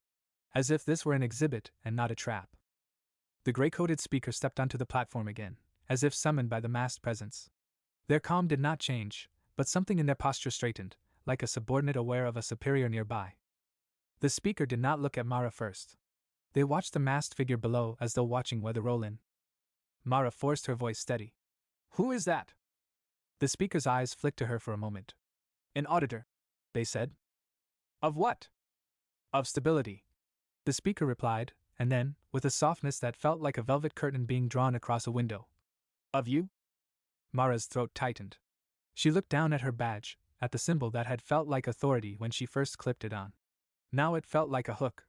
As if this were an exhibit and not a trap. The gray-coated speaker stepped onto the platform again, as if summoned by the masked presence. Their calm did not change, but something in their posture straightened, like a subordinate aware of a superior nearby. The speaker did not look at Mara first. They watched the masked figure below as though watching weather roll in. Mara forced her voice steady. Who is that? The speaker's eyes flicked to her for a moment. An auditor, they said. Of what? Of stability. The speaker replied, and then, with a softness that felt like a velvet curtain being drawn across a window. Of you? Mara's throat tightened. She looked down at her badge, at the symbol that had felt like authority when she first clipped it on. Now it felt like a hook.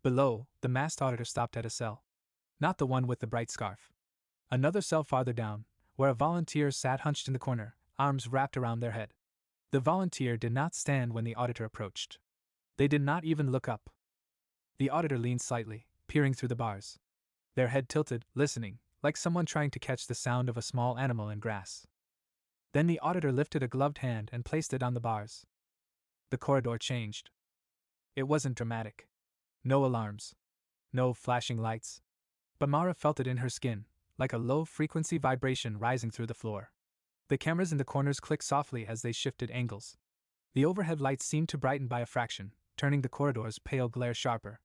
Below, the masked auditor stopped at a cell. Not the one with the bright scarf. Another cell farther down, where a volunteer sat hunched in the corner, arms wrapped around their head. The volunteer did not stand when the auditor approached. They did not even look up. The auditor leaned slightly, peering through the bars. Their head tilted, listening, like someone trying to catch the sound of a small animal in grass. Then the auditor lifted a gloved hand and placed it on the bars. The corridor changed. It wasn't dramatic. No alarms. No flashing lights. But Mara felt it in her skin, like a low-frequency vibration rising through the floor. The cameras in the corners clicked softly as they shifted angles. The overhead lights seemed to brighten by a fraction, turning the corridor's pale glare sharper.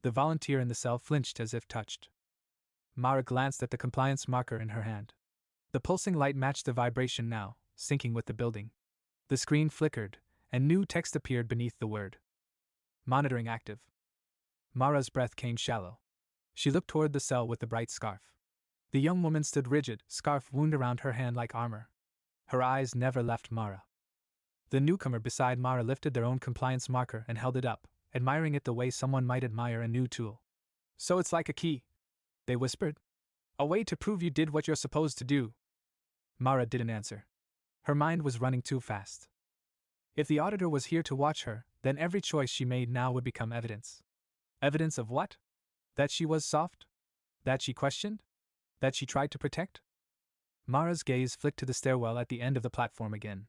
The volunteer in the cell flinched as if touched. Mara glanced at the compliance marker in her hand. The pulsing light matched the vibration now, syncing with the building. The screen flickered, and new text appeared beneath the word. Monitoring active. Mara's breath came shallow. She looked toward the cell with the bright scarf. The young woman stood rigid, scarf wound around her hand like armor. Her eyes never left Mara. The newcomer beside Mara lifted their own compliance marker and held it up, admiring it the way someone might admire a new tool. So it's like a key, they whispered. A way to prove you did what you're supposed to do. Mara didn't answer. Her mind was running too fast. If the auditor was here to watch her, then every choice she made now would become evidence. Evidence of what? That she was soft? That she questioned? That she tried to protect? Mara's gaze flicked to the stairwell at the end of the platform again.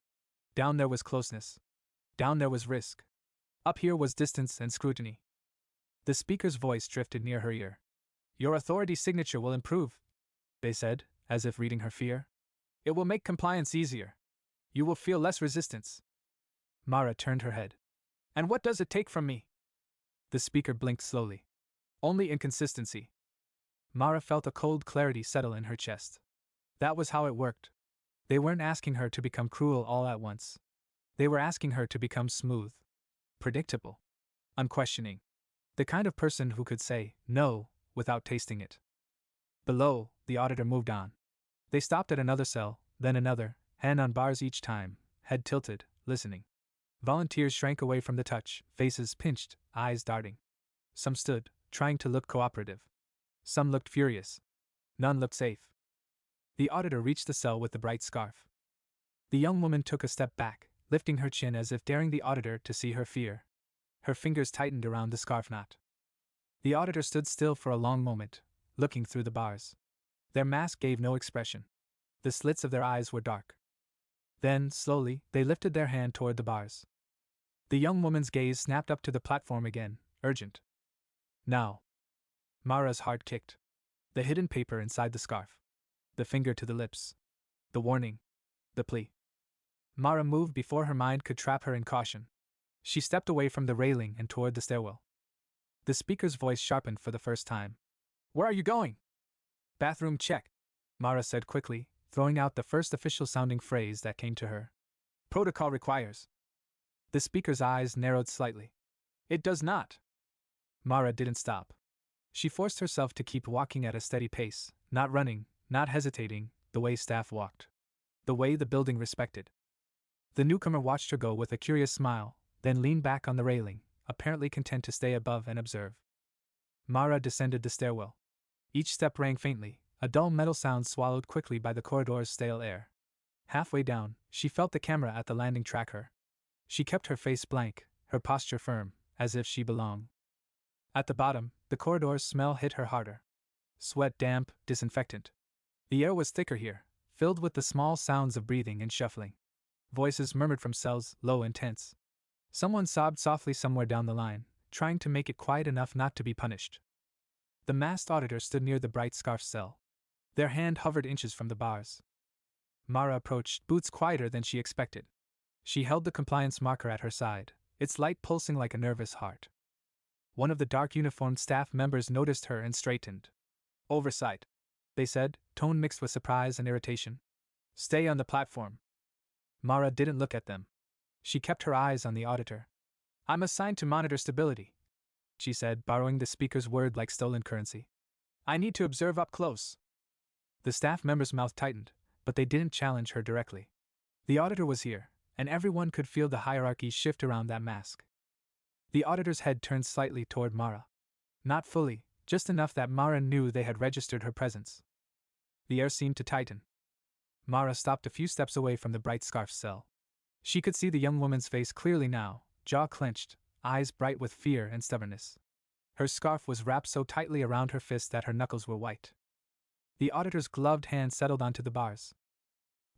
Down there was closeness. Down there was risk. Up here was distance and scrutiny. The speaker's voice drifted near her ear. Your authority signature will improve, they said, as if reading her fear. It will make compliance easier. You will feel less resistance. Mara turned her head. And what does it take from me? The speaker blinked slowly. Only inconsistency. Mara felt a cold clarity settle in her chest. That was how it worked. They weren't asking her to become cruel all at once. They were asking her to become smooth, predictable, unquestioning. The kind of person who could say no without tasting it. Below, the auditor moved on. They stopped at another cell, then another, hand on bars each time, head tilted, listening. Volunteers shrank away from the touch, faces pinched, eyes darting. Some stood, trying to look cooperative. Some looked furious. None looked safe. The auditor reached the cell with the bright scarf. The young woman took a step back, lifting her chin as if daring the auditor to see her fear. Her fingers tightened around the scarf knot. The auditor stood still for a long moment, looking through the bars. Their mask gave no expression. The slits of their eyes were dark. Then, slowly, they lifted their hand toward the bars. The young woman's gaze snapped up to the platform again, urgent. Now. Mara's heart kicked. The hidden paper inside the scarf. The finger to the lips. The warning. The plea. Mara moved before her mind could trap her in caution. She stepped away from the railing and toward the stairwell. The speaker's voice sharpened for the first time. Where are you going? Bathroom check, Mara said quickly, throwing out the first official-sounding phrase that came to her. Protocol requires. The speaker's eyes narrowed slightly. It does not. Mara didn't stop. She forced herself to keep walking at a steady pace, not running, not hesitating, the way staff walked. The way the building respected. The newcomer watched her go with a curious smile, then leaned back on the railing, apparently content to stay above and observe. Mara descended the stairwell. Each step rang faintly, a dull metal sound swallowed quickly by the corridor's stale air. Halfway down, she felt the camera at the landing track her. She kept her face blank, her posture firm, as if she belonged. At the bottom, the corridor's smell hit her harder. Sweat, damp, disinfectant. The air was thicker here, filled with the small sounds of breathing and shuffling. Voices murmured from cells, low and tense. Someone sobbed softly somewhere down the line, trying to make it quiet enough not to be punished. The masked auditor stood near the bright scarf cell. Their hand hovered inches from the bars. Mara approached, boots quieter than she expected. She held the compliance marker at her side, its light pulsing like a nervous heart. One of the dark uniformed staff members noticed her and straightened. Oversight, they said, tone mixed with surprise and irritation. Stay on the platform. Mara didn't look at them. She kept her eyes on the auditor. I'm assigned to monitor stability, she said, borrowing the speaker's word like stolen currency. I need to observe up close. The staff member's mouth tightened, but they didn't challenge her directly. The auditor was here, and everyone could feel the hierarchy shift around that mask. The auditor's head turned slightly toward Mara. Not fully, just enough that Mara knew they had registered her presence. The air seemed to tighten. Mara stopped a few steps away from the bright scarf cell. She could see the young woman's face clearly now, jaw clenched, eyes bright with fear and stubbornness. Her scarf was wrapped so tightly around her fist that her knuckles were white. The auditor's gloved hand settled onto the bars.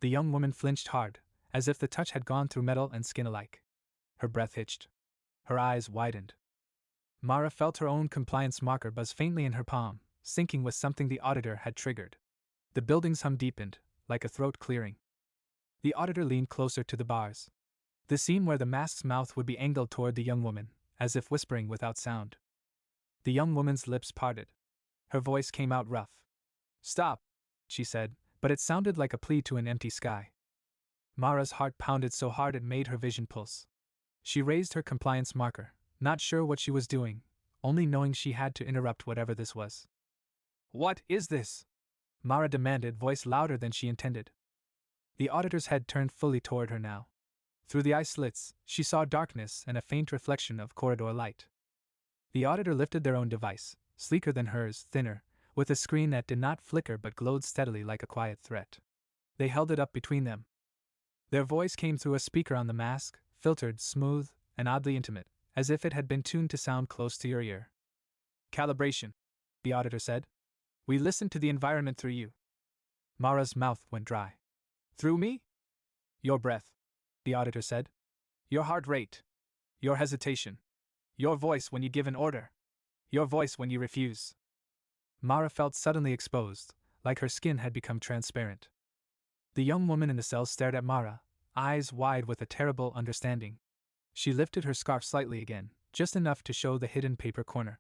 The young woman flinched hard, as if the touch had gone through metal and skin alike. Her breath hitched. Her eyes widened. Mara felt her own compliance marker buzz faintly in her palm, syncing with something the auditor had triggered. The building's hum deepened, like a throat clearing. The auditor leaned closer to the bars. The seam where the mask's mouth would be angled toward the young woman, as if whispering without sound. The young woman's lips parted. Her voice came out rough. Stop, she said, but it sounded like a plea to an empty sky. Mara's heart pounded so hard it made her vision pulse. She raised her compliance marker, not sure what she was doing, only knowing she had to interrupt whatever this was. What is this? Mara demanded, voice louder than she intended. The auditor's head turned fully toward her now. Through the eye slits, she saw darkness and a faint reflection of corridor light. The auditor lifted their own device, sleeker than hers, thinner, with a screen that did not flicker but glowed steadily like a quiet threat. They held it up between them. Their voice came through a speaker on the mask, filtered, smooth, and oddly intimate, as if it had been tuned to sound close to your ear. Calibration, the auditor said. We listen to the environment through you. Mara's mouth went dry. Through me? Your breath, the auditor said. Your heart rate. Your hesitation. Your voice when you give an order. Your voice when you refuse. Mara felt suddenly exposed, like her skin had become transparent. The young woman in the cell stared at Mara, eyes wide with a terrible understanding. She lifted her scarf slightly again, just enough to show the hidden paper corner.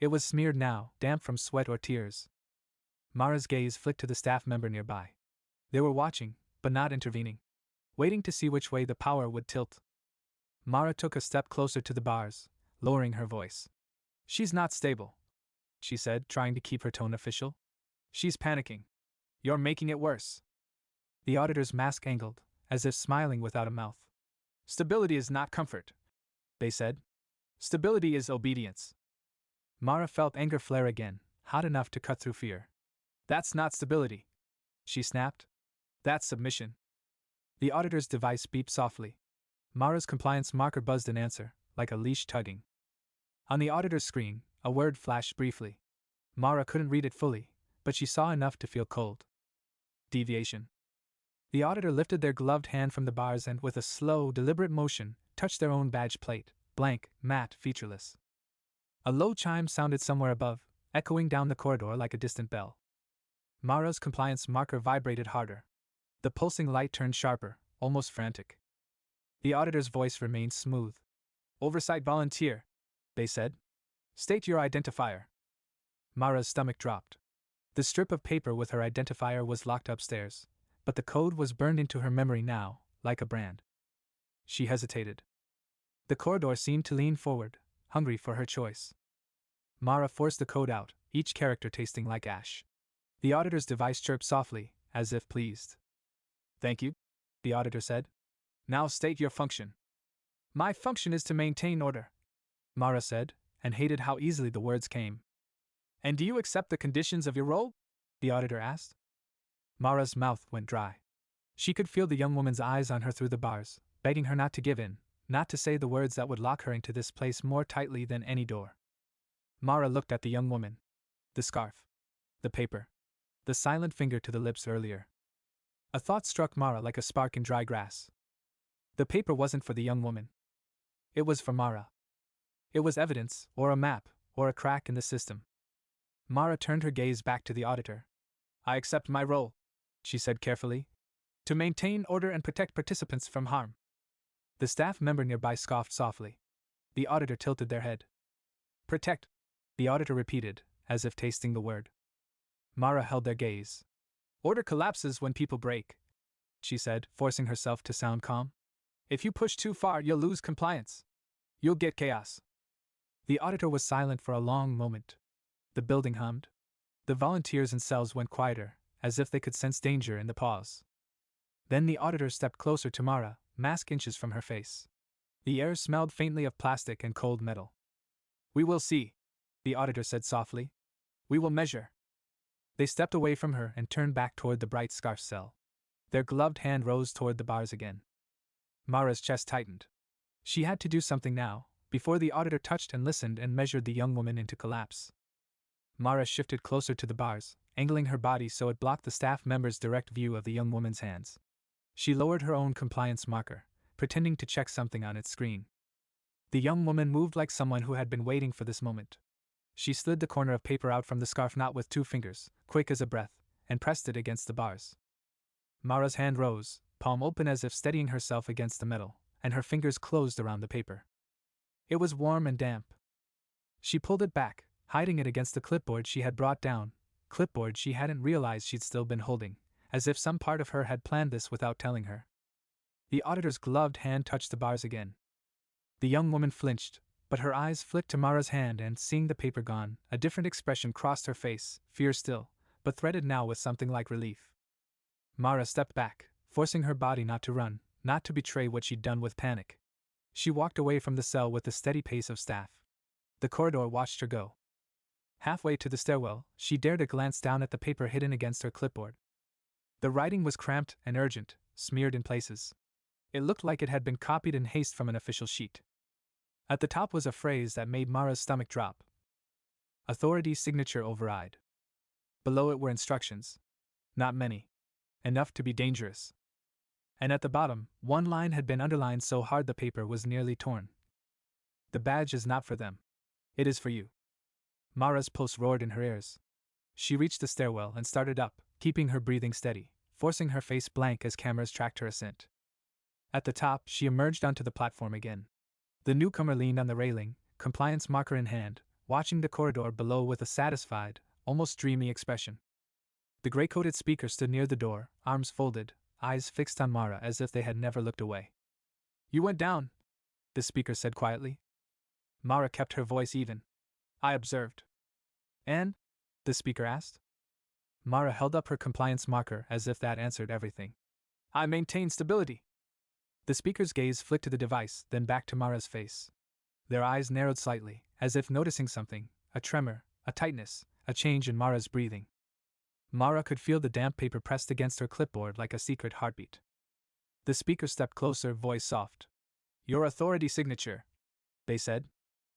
It was smeared now, damp from sweat or tears. Mara's gaze flicked to the staff member nearby. They were watching, but not intervening, waiting to see which way the power would tilt. Mara took a step closer to the bars, lowering her voice. She's not stable, she said, trying to keep her tone official. She's panicking. You're making it worse. The auditor's mask angled, as if smiling without a mouth. Stability is not comfort, they said. Stability is obedience. Mara felt anger flare again, hot enough to cut through fear. That's not stability, she snapped. That's submission. The auditor's device beeped softly. Mara's compliance marker buzzed in answer, like a leash tugging. On the auditor's screen, a word flashed briefly. Mara couldn't read it fully, but she saw enough to feel cold. Deviation. The auditor lifted their gloved hand from the bars and, with a slow, deliberate motion, touched their own badge plate, blank, matte, featureless. A low chime sounded somewhere above, echoing down the corridor like a distant bell. Mara's compliance marker vibrated harder. The pulsing light turned sharper, almost frantic. The auditor's voice remained smooth. Oversight volunteer, they said. State your identifier. Mara's stomach dropped. The strip of paper with her identifier was locked upstairs, but the code was burned into her memory now, like a brand. She hesitated. The corridor seemed to lean forward, hungry for her choice. Mara forced the code out, each character tasting like ash. The auditor's device chirped softly, as if pleased. Thank you, the auditor said. Now state your function. My function is to maintain order, Mara said, and hated how easily the words came. And do you accept the conditions of your role? The auditor asked. Mara's mouth went dry. She could feel the young woman's eyes on her through the bars, begging her not to give in, not to say the words that would lock her into this place more tightly than any door. Mara looked at the young woman. The scarf. The paper. The silent finger to the lips earlier. A thought struck Mara like a spark in dry grass. The paper wasn't for the young woman. It was for Mara. It was evidence, or a map, or a crack in the system. Mara turned her gaze back to the auditor. I accept my role, she said carefully. To maintain order and protect participants from harm. The staff member nearby scoffed softly. The auditor tilted their head. Protect, the auditor repeated, as if tasting the word. Mara held their gaze. Order collapses when people break, she said, forcing herself to sound calm. If you push too far, you'll lose compliance. You'll get chaos. The auditor was silent for a long moment. The building hummed. The volunteers in cells went quieter, as if they could sense danger in the pause. Then the auditor stepped closer to Mara, mask inches from her face. The air smelled faintly of plastic and cold metal. We will see, the auditor said softly. We will measure. They stepped away from her and turned back toward the bright scarf cell. Their gloved hand rose toward the bars again. Mara's chest tightened. She had to do something now, before the auditor touched and listened and measured the young woman into collapse. Mara shifted closer to the bars, angling her body so it blocked the staff member's direct view of the young woman's hands. She lowered her own compliance marker, pretending to check something on its screen. The young woman moved like someone who had been waiting for this moment. She slid the corner of paper out from the scarf knot with 2 fingers, quick as a breath, and pressed it against the bars. Mara's hand rose, palm open as if steadying herself against the metal, and her fingers closed around the paper. It was warm and damp. She pulled it back, hiding it against the clipboard she had brought down, clipboard she hadn't realized she'd still been holding, as if some part of her had planned this without telling her. The auditor's gloved hand touched the bars again. The young woman flinched, but her eyes flicked to Mara's hand and, seeing the paper gone, a different expression crossed her face, fear still, but threaded now with something like relief. Mara stepped back, forcing her body not to run, not to betray what she'd done with panic. She walked away from the cell with the steady pace of staff. The corridor watched her go. Halfway to the stairwell, she dared a glance down at the paper hidden against her clipboard. The writing was cramped and urgent, smeared in places. It looked like it had been copied in haste from an official sheet. At the top was a phrase that made Mara's stomach drop. Authority signature override. Below it were instructions. Not many. Enough to be dangerous. And at the bottom, one line had been underlined so hard the paper was nearly torn. The badge is not for them. It is for you. Mara's pulse roared in her ears. She reached the stairwell and started up, keeping her breathing steady, forcing her face blank as cameras tracked her ascent. At the top, she emerged onto the platform again. The newcomer leaned on the railing, compliance marker in hand, watching the corridor below with a satisfied, almost dreamy expression. The gray-coated speaker stood near the door, arms folded, eyes fixed on Mara as if they had never looked away. You went down, the speaker said quietly. Mara kept her voice even. I observed. And? The speaker asked. Mara held up her compliance marker as if that answered everything. I maintain stability. The speaker's gaze flicked to the device, then back to Mara's face. Their eyes narrowed slightly, as if noticing something, a tremor, a tightness, a change in Mara's breathing. Mara could feel the damp paper pressed against her clipboard like a secret heartbeat. The speaker stepped closer, voice soft. Your authority signature, they said.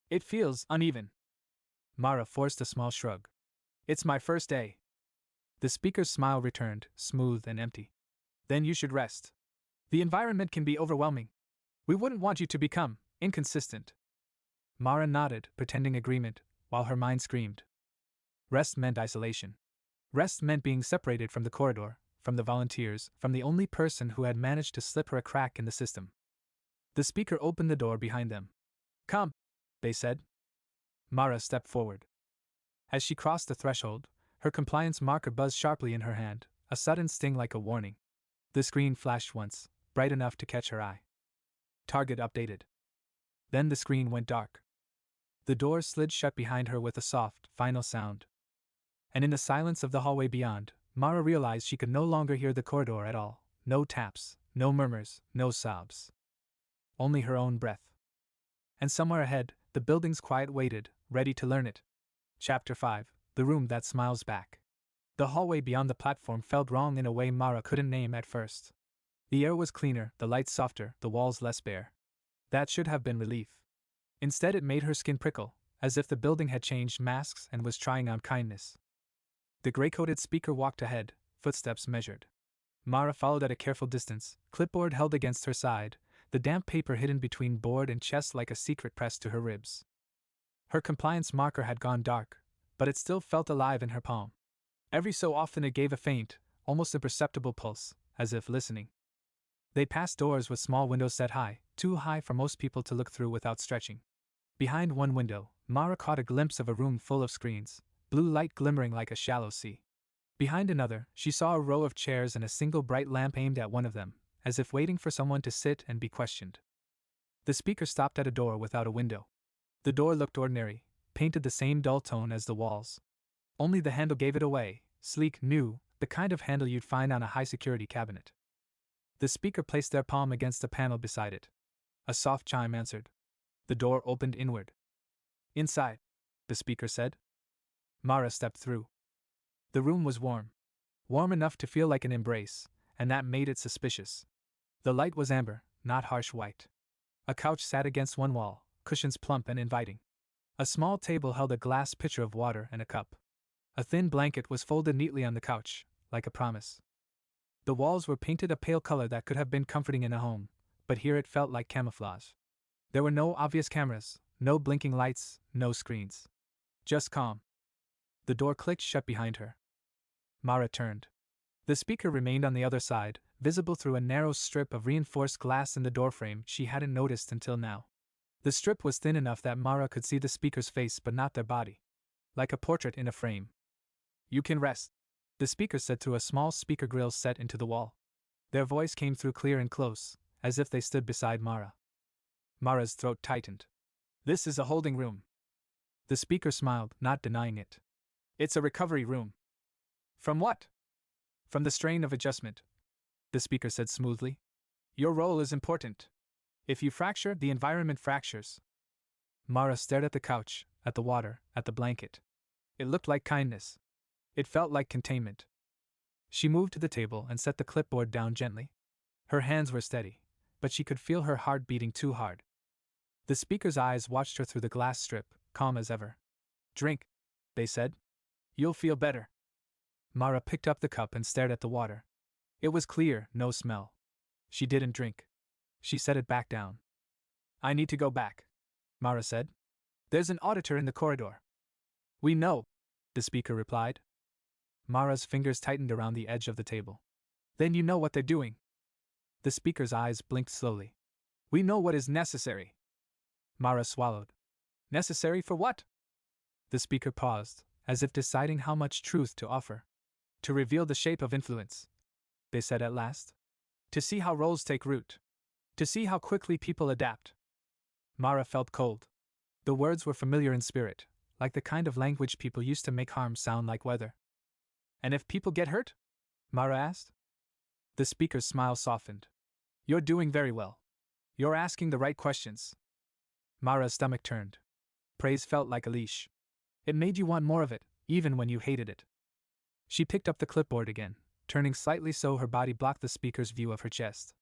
It feels uneven. Mara forced a small shrug. It's my first day. The speaker's smile returned, smooth and empty. Then you should rest. The environment can be overwhelming. We wouldn't want you to become inconsistent. Mara nodded, pretending agreement, while her mind screamed. Rest meant isolation. Rest meant being separated from the corridor, from the volunteers, from the only person who had managed to slip her a crack in the system. The speaker opened the door behind them. Come, they said. Mara stepped forward. As she crossed the threshold, her compliance marker buzzed sharply in her hand, a sudden sting like a warning. The screen flashed once, bright enough to catch her eye. Target updated. Then the screen went dark. The door slid shut behind her with a soft, final sound. And in the silence of the hallway beyond, Mara realized she could no longer hear the corridor at all. No taps, no murmurs, no sobs. Only her own breath. And somewhere ahead, the building's quiet waited, ready to learn it. Chapter 5, The Room That Smiles Back. The hallway beyond the platform felt wrong in a way Mara couldn't name at first. The air was cleaner, the lights softer, the walls less bare. That should have been relief. Instead, it made her skin prickle, as if the building had changed masks and was trying on kindness. The gray-coated speaker walked ahead, footsteps measured. Mara followed at a careful distance, clipboard held against her side, the damp paper hidden between board and chest like a secret pressed to her ribs. Her compliance marker had gone dark, but it still felt alive in her palm. Every so often it gave a faint, almost imperceptible pulse, as if listening. They passed doors with small windows set high, too high for most people to look through without stretching. Behind one window, Mara caught a glimpse of a room full of screens, blue light glimmering like a shallow sea. Behind another, she saw a row of chairs and a single bright lamp aimed at one of them, as if waiting for someone to sit and be questioned. The speaker stopped at a door without a window. The door looked ordinary, painted the same dull tone as the walls. Only the handle gave it away, sleek, new, the kind of handle you'd find on a high-security cabinet. The speaker placed their palm against the panel beside it. A soft chime answered. The door opened inward. Inside, the speaker said. Mara stepped through. The room was warm. Warm enough to feel like an embrace, and that made it suspicious. The light was amber, not harsh white. A couch sat against one wall, cushions plump and inviting. A small table held a glass pitcher of water and a cup. A thin blanket was folded neatly on the couch, like a promise. The walls were painted a pale color that could have been comforting in a home, but here it felt like camouflage. There were no obvious cameras, no blinking lights, no screens. Just calm. The door clicked shut behind her. Mara turned. The speaker remained on the other side, visible through a narrow strip of reinforced glass in the doorframe she hadn't noticed until now. The strip was thin enough that Mara could see the speaker's face but not their body. Like a portrait in a frame. You can rest, the speaker said through a small speaker grill set into the wall. Their voice came through clear and close, as if they stood beside Mara. Mara's throat tightened. This is a holding room. The speaker smiled, not denying it. It's a recovery room. From what? From the strain of adjustment, the speaker said smoothly. Your role is important. If you fracture, the environment fractures. Mara stared at the couch, at the water, at the blanket. It looked like kindness. It felt like containment. She moved to the table and set the clipboard down gently. Her hands were steady, but she could feel her heart beating too hard. The speaker's eyes watched her through the glass strip, calm as ever. Drink, they said. You'll feel better. Mara picked up the cup and stared at the water. It was clear, no smell. She didn't drink. She set it back down. I need to go back, Mara said. There's an auditor in the corridor. We know, the speaker replied. Mara's fingers tightened around the edge of the table. Then you know what they're doing. The speaker's eyes blinked slowly. We know what is necessary. Mara swallowed. Necessary for what? The speaker paused, as if deciding how much truth to offer. To reveal the shape of influence, they said at last. To see how roles take root. To see how quickly people adapt. Mara felt cold. The words were familiar in spirit, like the kind of language people used to make harm sound like weather. And if people get hurt? Mara asked. The speaker's smile softened. You're doing very well. You're asking the right questions. Mara's stomach turned. Praise felt like a leash. It made you want more of it, even when you hated it. She picked up the clipboard again, turning slightly so her body blocked the speaker's view of her chest.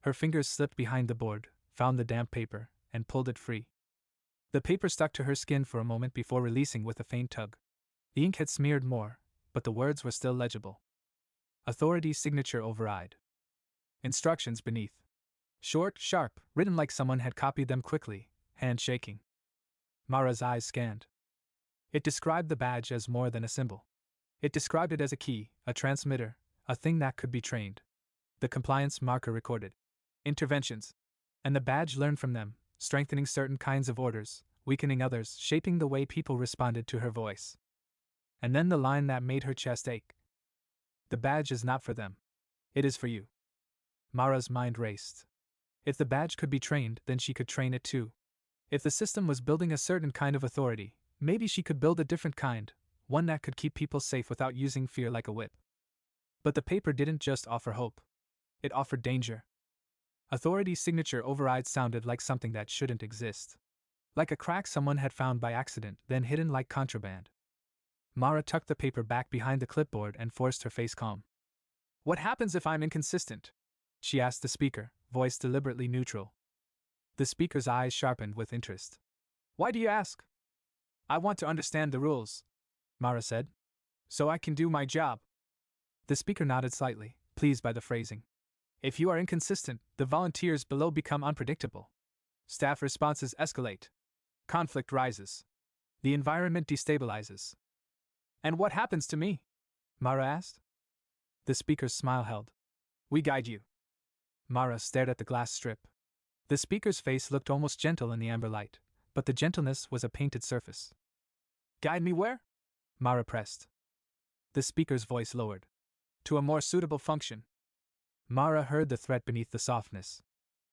Her fingers slipped behind the board, found the damp paper, and pulled it free. The paper stuck to her skin for a moment before releasing with a faint tug. The ink had smeared more, but the words were still legible. Authority signature override. Instructions beneath. Short, sharp, written like someone had copied them quickly, hand shaking. Mara's eyes scanned. It described the badge as more than a symbol. It described it as a key, a transmitter, a thing that could be trained. The compliance marker recorded interventions, and the badge learned from them, strengthening certain kinds of orders, weakening others, shaping the way people responded to her voice. And then the line that made her chest ache. The badge is not for them. It is for you. Mara's mind raced. If the badge could be trained, then she could train it too. If the system was building a certain kind of authority, maybe she could build a different kind, one that could keep people safe without using fear like a whip. But the paper didn't just offer hope. It offered danger. Authority signature override sounded like something that shouldn't exist. Like a crack someone had found by accident, then hidden like contraband. Mara tucked the paper back behind the clipboard and forced her face calm. What happens if I'm inconsistent? She asked the speaker, voice deliberately neutral. The speaker's eyes sharpened with interest. Why do you ask? I want to understand the rules, Mara said. So I can do my job. The speaker nodded slightly, pleased by the phrasing. If you are inconsistent, the volunteers below become unpredictable. Staff responses escalate. Conflict rises. The environment destabilizes. And what happens to me? Mara asked. The speaker's smile held. We guide you. Mara stared at the glass strip. The speaker's face looked almost gentle in the amber light, but the gentleness was a painted surface. Guide me where? Mara pressed. The speaker's voice lowered. To a more suitable function. Mara heard the threat beneath the softness.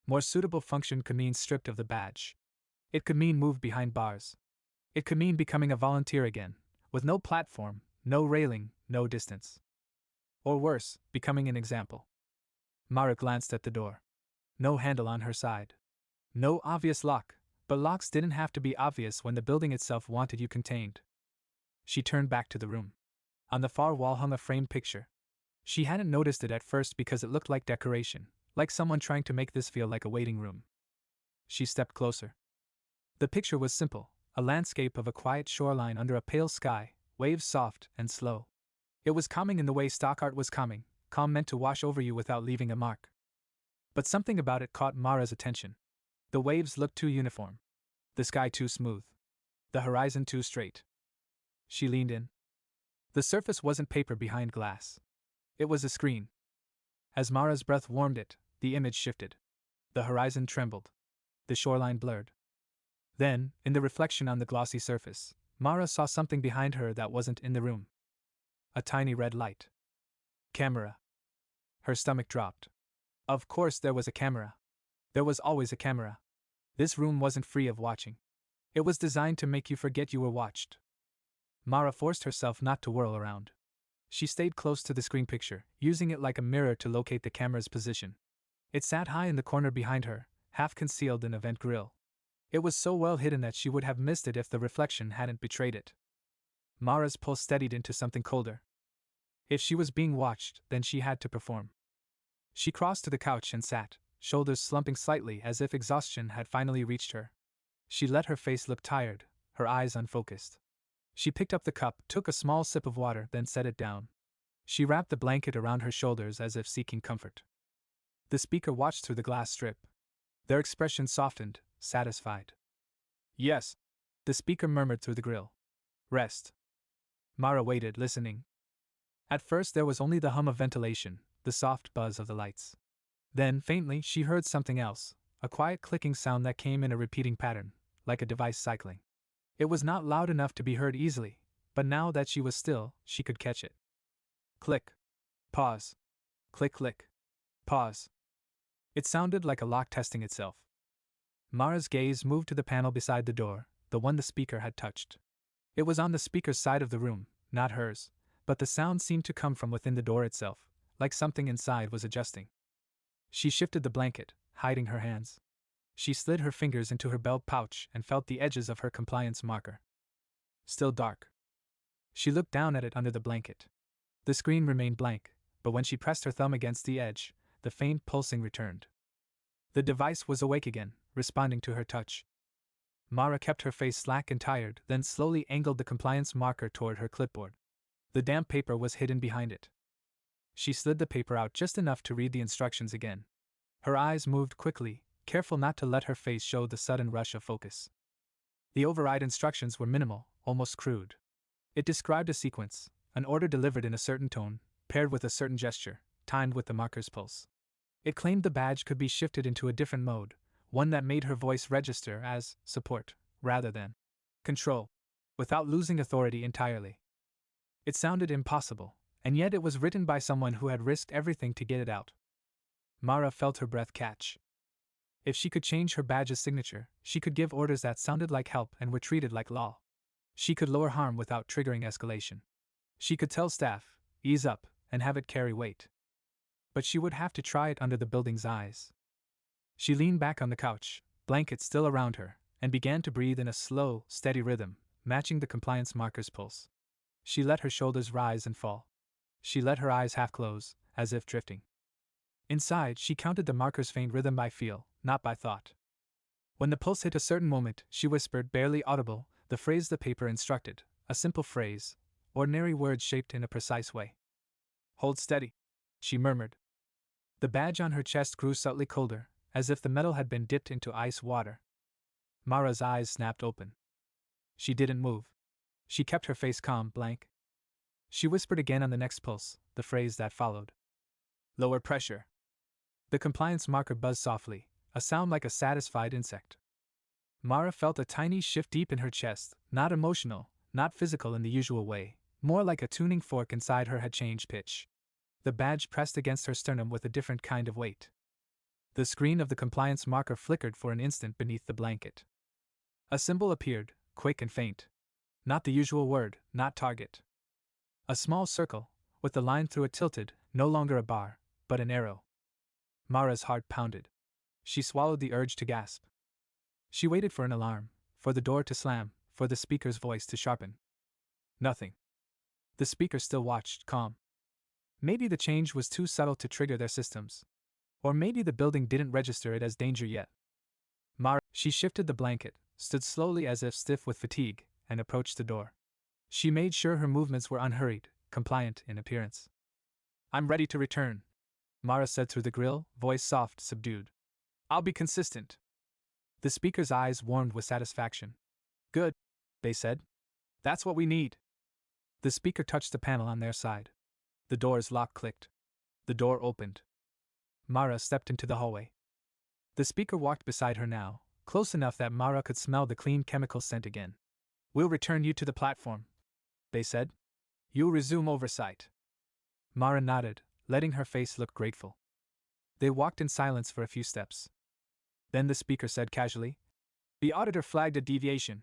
More suitable function could mean stripped of the badge. It could mean moved behind bars. It could mean becoming a volunteer again, with no platform, no railing, no distance. Or worse, becoming an example. Mara glanced at the door. No handle on her side. No obvious lock, but locks didn't have to be obvious when the building itself wanted you contained. She turned back to the room. On the far wall hung a framed picture. She hadn't noticed it at first because it looked like decoration, like someone trying to make this feel like a waiting room. She stepped closer. The picture was simple, a landscape of a quiet shoreline under a pale sky, waves soft and slow. It was calming in the way stock art was calming, calm meant to wash over you without leaving a mark. But something about it caught Mara's attention. The waves looked too uniform. The sky too smooth. The horizon too straight. She leaned in. The surface wasn't paper behind glass. It was a screen. As Mara's breath warmed it, the image shifted. The horizon trembled. The shoreline blurred. Then, in the reflection on the glossy surface, Mara saw something behind her that wasn't in the room. A tiny red light. Camera. Her stomach dropped. Of course there was a camera. There was always a camera. This room wasn't free of watching. It was designed to make you forget you were watched. Mara forced herself not to whirl around. She stayed close to the screen picture, using it like a mirror to locate the camera's position. It sat high in the corner behind her, half concealed in a vent grill. It was so well hidden that she would have missed it if the reflection hadn't betrayed it. Mara's pulse steadied into something colder. If she was being watched, then she had to perform. She crossed to the couch and sat, shoulders slumping slightly as if exhaustion had finally reached her. She let her face look tired, her eyes unfocused. She picked up the cup, took a small sip of water, then set it down. She wrapped the blanket around her shoulders as if seeking comfort. The speaker watched through the glass strip. Their expressions softened, satisfied. Yes, the speaker murmured through the grill. Rest. Mara waited, listening. At first there was only the hum of ventilation, the soft buzz of the lights. Then, faintly, she heard something else, a quiet clicking sound that came in a repeating pattern, like a device cycling. It was not loud enough to be heard easily, but now that she was still, she could catch it. Click. Pause. Click, click. Pause. It sounded like a lock testing itself. Mara's gaze moved to the panel beside the door, the one the speaker had touched. It was on the speaker's side of the room, not hers, but the sound seemed to come from within the door itself, like something inside was adjusting. She shifted the blanket, hiding her hands. She slid her fingers into her belt pouch and felt the edges of her compliance marker. Still dark. She looked down at it under the blanket. The screen remained blank, but when she pressed her thumb against the edge, the faint pulsing returned. The device was awake again, responding to her touch. Mara kept her face slack and tired, then slowly angled the compliance marker toward her clipboard. The damp paper was hidden behind it. She slid the paper out just enough to read the instructions again. Her eyes moved quickly, careful not to let her face show the sudden rush of focus. The override instructions were minimal, almost crude. It described a sequence, an order delivered in a certain tone, paired with a certain gesture, timed with the marker's pulse. It claimed the badge could be shifted into a different mode, one that made her voice register as support, rather than control, without losing authority entirely. It sounded impossible, and yet it was written by someone who had risked everything to get it out. Mara felt her breath catch. If she could change her badge's signature, she could give orders that sounded like help and were treated like law. She could lower harm without triggering escalation. She could tell staff, ease up, and have it carry weight. But she would have to try it under the building's eyes. She leaned back on the couch, blanket still around her, and began to breathe in a slow, steady rhythm, matching the compliance marker's pulse. She let her shoulders rise and fall. She let her eyes half close, as if drifting. Inside, she counted the marker's faint rhythm by feel, not by thought. When the pulse hit a certain moment, she whispered, barely audible, the phrase the paper instructed, a simple phrase, ordinary words shaped in a precise way. Hold steady, she murmured. The badge on her chest grew subtly colder, as if the metal had been dipped into ice water. Mara's eyes snapped open. She didn't move. She kept her face calm, blank. She whispered again on the next pulse, the phrase that followed. Lower pressure. The compliance marker buzzed softly, a sound like a satisfied insect. Mara felt a tiny shift deep in her chest, not emotional, not physical in the usual way, more like a tuning fork inside her had changed pitch. The badge pressed against her sternum with a different kind of weight. The screen of the compliance marker flickered for an instant beneath the blanket. A symbol appeared, quick and faint. Not the usual word, not target. A small circle, with the line through it tilted, no longer a bar, but an arrow. Mara's heart pounded. She swallowed the urge to gasp. She waited for an alarm, for the door to slam, for the speaker's voice to sharpen. Nothing. The speaker still watched, calm. Maybe the change was too subtle to trigger their systems. Or maybe the building didn't register it as danger yet. She shifted the blanket, stood slowly as if stiff with fatigue, and approached the door. She made sure her movements were unhurried, compliant in appearance. I'm ready to return, Mara said through the grill, voice soft, subdued. I'll be consistent. The speaker's eyes warmed with satisfaction. Good, they said. That's what we need. The speaker touched the panel on their side. The door's lock clicked. The door opened. Mara stepped into the hallway. The speaker walked beside her now, close enough that Mara could smell the clean chemical scent again. We'll return you to the platform, they said. You'll resume oversight. Mara nodded, letting her face look grateful. They walked in silence for a few steps. Then the speaker said casually, The auditor flagged a deviation.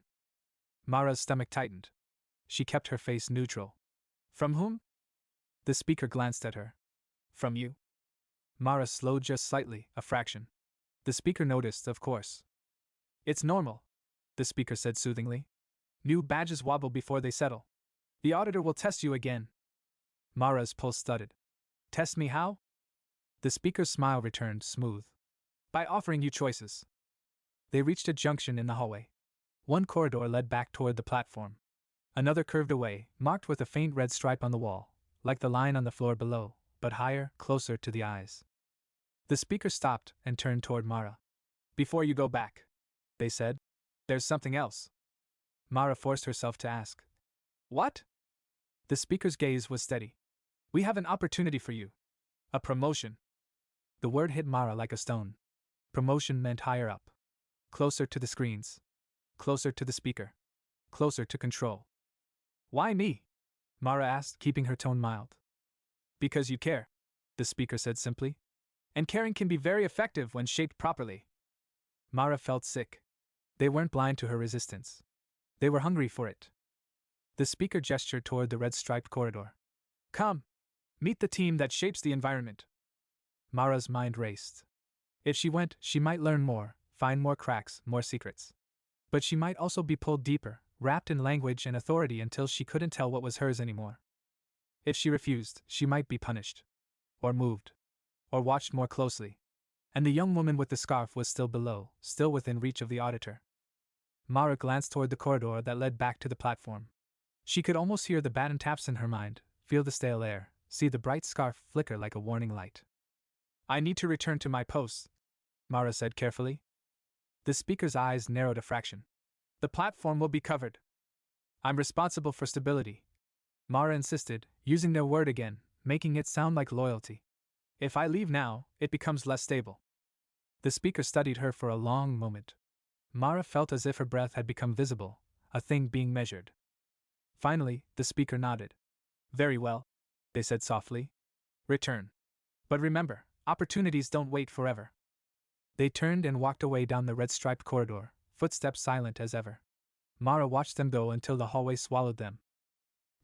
Mara's stomach tightened. She kept her face neutral. From whom? The speaker glanced at her. From you. Mara slowed just slightly, a fraction. The speaker noticed, of course. It's normal, the speaker said soothingly. New badges wobble before they settle. The auditor will test you again. Mara's pulse thudded. Test me how? The speaker's smile returned, smooth. By offering you choices. They reached a junction in the hallway. One corridor led back toward the platform. Another curved away, marked with a faint red stripe on the wall, like the line on the floor below, but higher, closer to the eyes. The speaker stopped and turned toward Mara. Before you go back, they said, there's something else. Mara forced herself to ask. What? The speaker's gaze was steady. We have an opportunity for you. A promotion. The word hit Mara like a stone. Promotion meant higher up. Closer to the screens. Closer to the speaker. Closer to control. Why me? Mara asked, keeping her tone mild. Because you care, the speaker said simply. And caring can be very effective when shaped properly. Mara felt sick. They weren't blind to her resistance. They were hungry for it. The speaker gestured toward the red-striped corridor. Come. Meet the team that shapes the environment. Mara's mind raced. If she went, she might learn more, find more cracks, more secrets. But she might also be pulled deeper, wrapped in language and authority until she couldn't tell what was hers anymore. If she refused, she might be punished. Or moved. Or watched more closely. And the young woman with the scarf was still below, still within reach of the auditor. Mara glanced toward the corridor that led back to the platform. She could almost hear the baton taps in her mind, feel the stale air, see the bright scarf flicker like a warning light. I need to return to my post, Mara said carefully. The speaker's eyes narrowed a fraction. The platform will be covered. I'm responsible for stability, Mara insisted, using their word again, making it sound like loyalty. If I leave now, it becomes less stable. The speaker studied her for a long moment. Mara felt as if her breath had become visible, a thing being measured. Finally, the speaker nodded. Very well, they said softly. Return. But remember, opportunities don't wait forever. They turned and walked away down the red-striped corridor, footsteps silent as ever. Mara watched them go until the hallway swallowed them.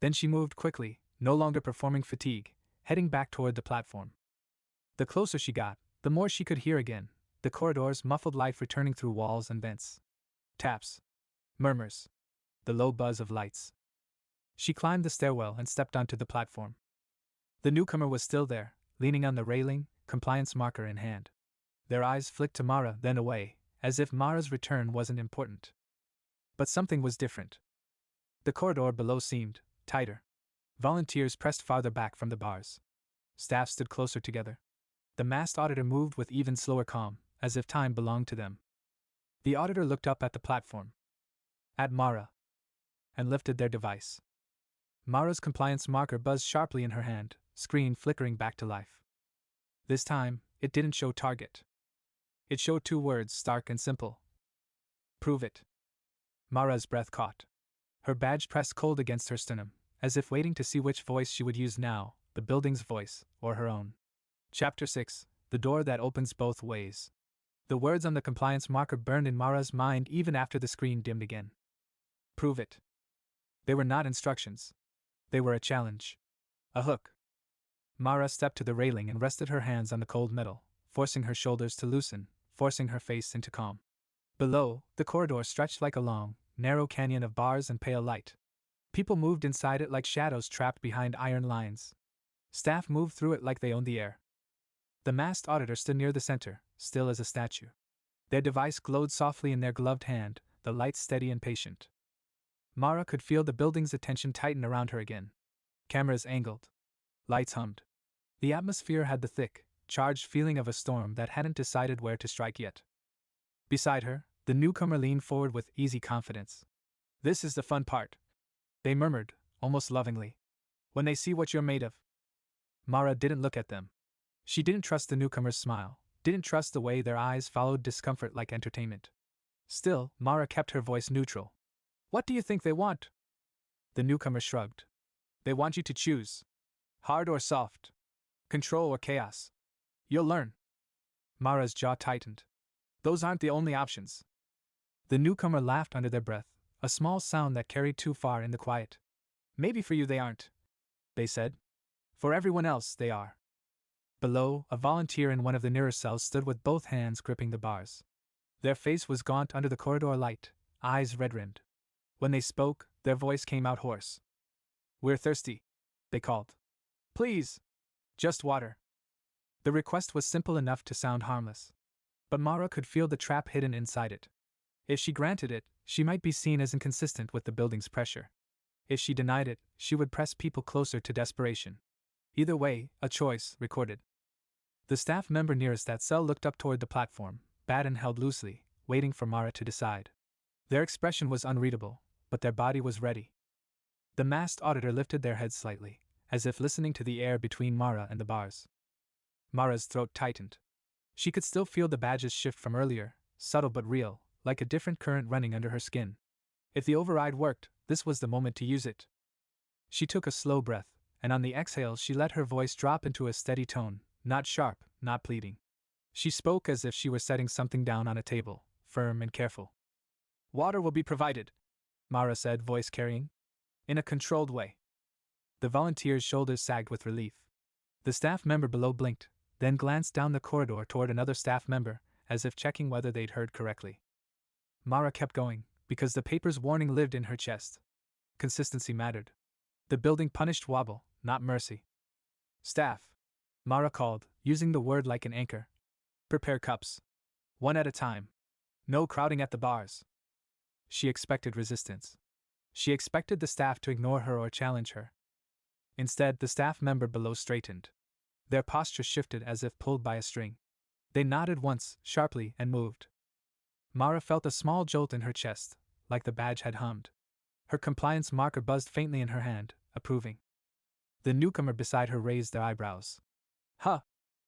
Then she moved quickly, no longer performing fatigue, heading back toward the platform. The closer she got, the more she could hear again, the corridor's muffled life returning through walls and vents. Taps. Murmurs. The low buzz of lights. She climbed the stairwell and stepped onto the platform. The newcomer was still there, leaning on the railing, compliance marker in hand. Their eyes flicked to Mara, then away, as if Mara's return wasn't important. But something was different. The corridor below seemed tighter. Volunteers pressed farther back from the bars. Staff stood closer together. The masked auditor moved with even slower calm, as if time belonged to them. The auditor looked up at the platform. At Mara. And lifted their device. Mara's compliance marker buzzed sharply in her hand, screen flickering back to life. This time, it didn't show target. It showed two words, stark and simple. Prove it. Mara's breath caught. Her badge pressed cold against her sternum, as if waiting to see which voice she would use now, the building's voice, or her own. Chapter 6, The Door That Opens Both Ways. The words on the compliance marker burned in Mara's mind even after the screen dimmed again. Prove it. They were not instructions. They were a challenge. A hook. Mara stepped to the railing and rested her hands on the cold metal, forcing her shoulders to loosen, forcing her face into calm. Below, the corridor stretched like a long, narrow canyon of bars and pale light. People moved inside it like shadows trapped behind iron lines. Staff moved through it like they owned the air. The masked auditor stood near the center, still as a statue. Their device glowed softly in their gloved hand, the light steady and patient. Mara could feel the building's attention tighten around her again. Cameras angled. Lights hummed. The atmosphere had the thick, charged feeling of a storm that hadn't decided where to strike yet. Beside her, the newcomer leaned forward with easy confidence. This is the fun part, they murmured, almost lovingly. When they see what you're made of. Mara didn't look at them. She didn't trust the newcomer's smile, didn't trust the way their eyes followed discomfort like entertainment. Still, Mara kept her voice neutral. What do you think they want? The newcomer shrugged. They want you to choose. Hard or soft. Control or chaos. You'll learn. Mara's jaw tightened. Those aren't the only options. The newcomer laughed under their breath, a small sound that carried too far in the quiet. Maybe for you they aren't, they said. For everyone else they are. Below, a volunteer in one of the nearer cells stood with both hands gripping the bars. Their face was gaunt under the corridor light, eyes red-rimmed. When they spoke, their voice came out hoarse. We're thirsty, they called. Please. Just water. The request was simple enough to sound harmless. But Mara could feel the trap hidden inside it. If she granted it, she might be seen as inconsistent with the building's pressure. If she denied it, she would press people closer to desperation. Either way, a choice recorded. The staff member nearest that cell looked up toward the platform, baton held loosely, waiting for Mara to decide. Their expression was unreadable, but their body was ready. The masked auditor lifted their heads slightly, as if listening to the air between Mara and the bars. Mara's throat tightened. She could still feel the badge's shift from earlier, subtle but real, like a different current running under her skin. If the override worked, this was the moment to use it. She took a slow breath, and on the exhale she let her voice drop into a steady tone, not sharp, not pleading. She spoke as if she were setting something down on a table, firm and careful. "Water will be provided," Mara said, voice carrying. "In a controlled way." The volunteer's shoulders sagged with relief. The staff member below blinked, then glanced down the corridor toward another staff member, as if checking whether they'd heard correctly. Mara kept going, because the paper's warning lived in her chest. Consistency mattered. The building punished wobble, not mercy. "Staff," Mara called, using the word like an anchor. "Prepare cups. One at a time. No crowding at the bars." She expected resistance. She expected the staff to ignore her or challenge her. Instead, the staff member below straightened. Their posture shifted as if pulled by a string. They nodded once, sharply, and moved. Mara felt a small jolt in her chest, like the badge had hummed. Her compliance marker buzzed faintly in her hand, approving. The newcomer beside her raised their eyebrows. "Huh,"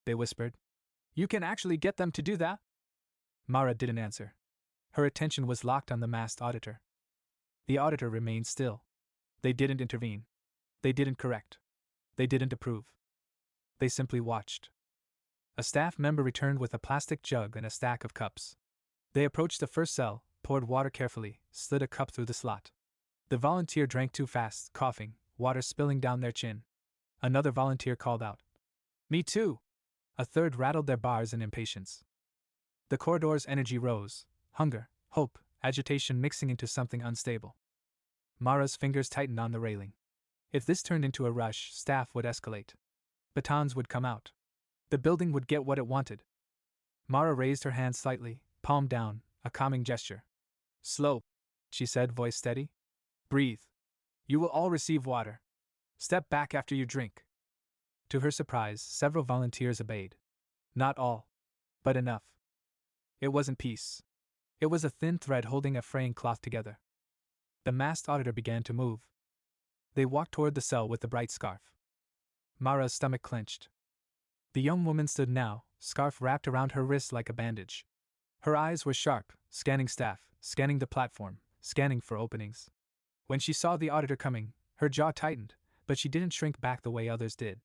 they whispered. "You can actually get them to do that?" Mara didn't answer. Her attention was locked on the masked auditor. The auditor remained still. They didn't intervene. They didn't correct. They didn't approve. They simply watched. A staff member returned with a plastic jug and a stack of cups. They approached the first cell, poured water carefully, slid a cup through the slot. The volunteer drank too fast, coughing, water spilling down their chin. Another volunteer called out, "Me too!" A third rattled their bars in impatience. The corridor's energy rose, hunger, hope, agitation mixing into something unstable. Mara's fingers tightened on the railing. If this turned into a rush, staff would escalate. Batons would come out. The building would get what it wanted. Mara raised her hand slightly, palm down, a calming gesture. "Slow," she said, voice steady. "Breathe. You will all receive water. Step back after you drink." To her surprise, several volunteers obeyed. Not all, but enough. It wasn't peace. It was a thin thread holding a fraying cloth together. The masked auditor began to move. They walked toward the cell with the bright scarf. Mara's stomach clenched. The young woman stood now, scarf wrapped around her wrist like a bandage. Her eyes were sharp, scanning staff, scanning the platform, scanning for openings. When she saw the auditor coming, her jaw tightened, but she didn't shrink back the way others did.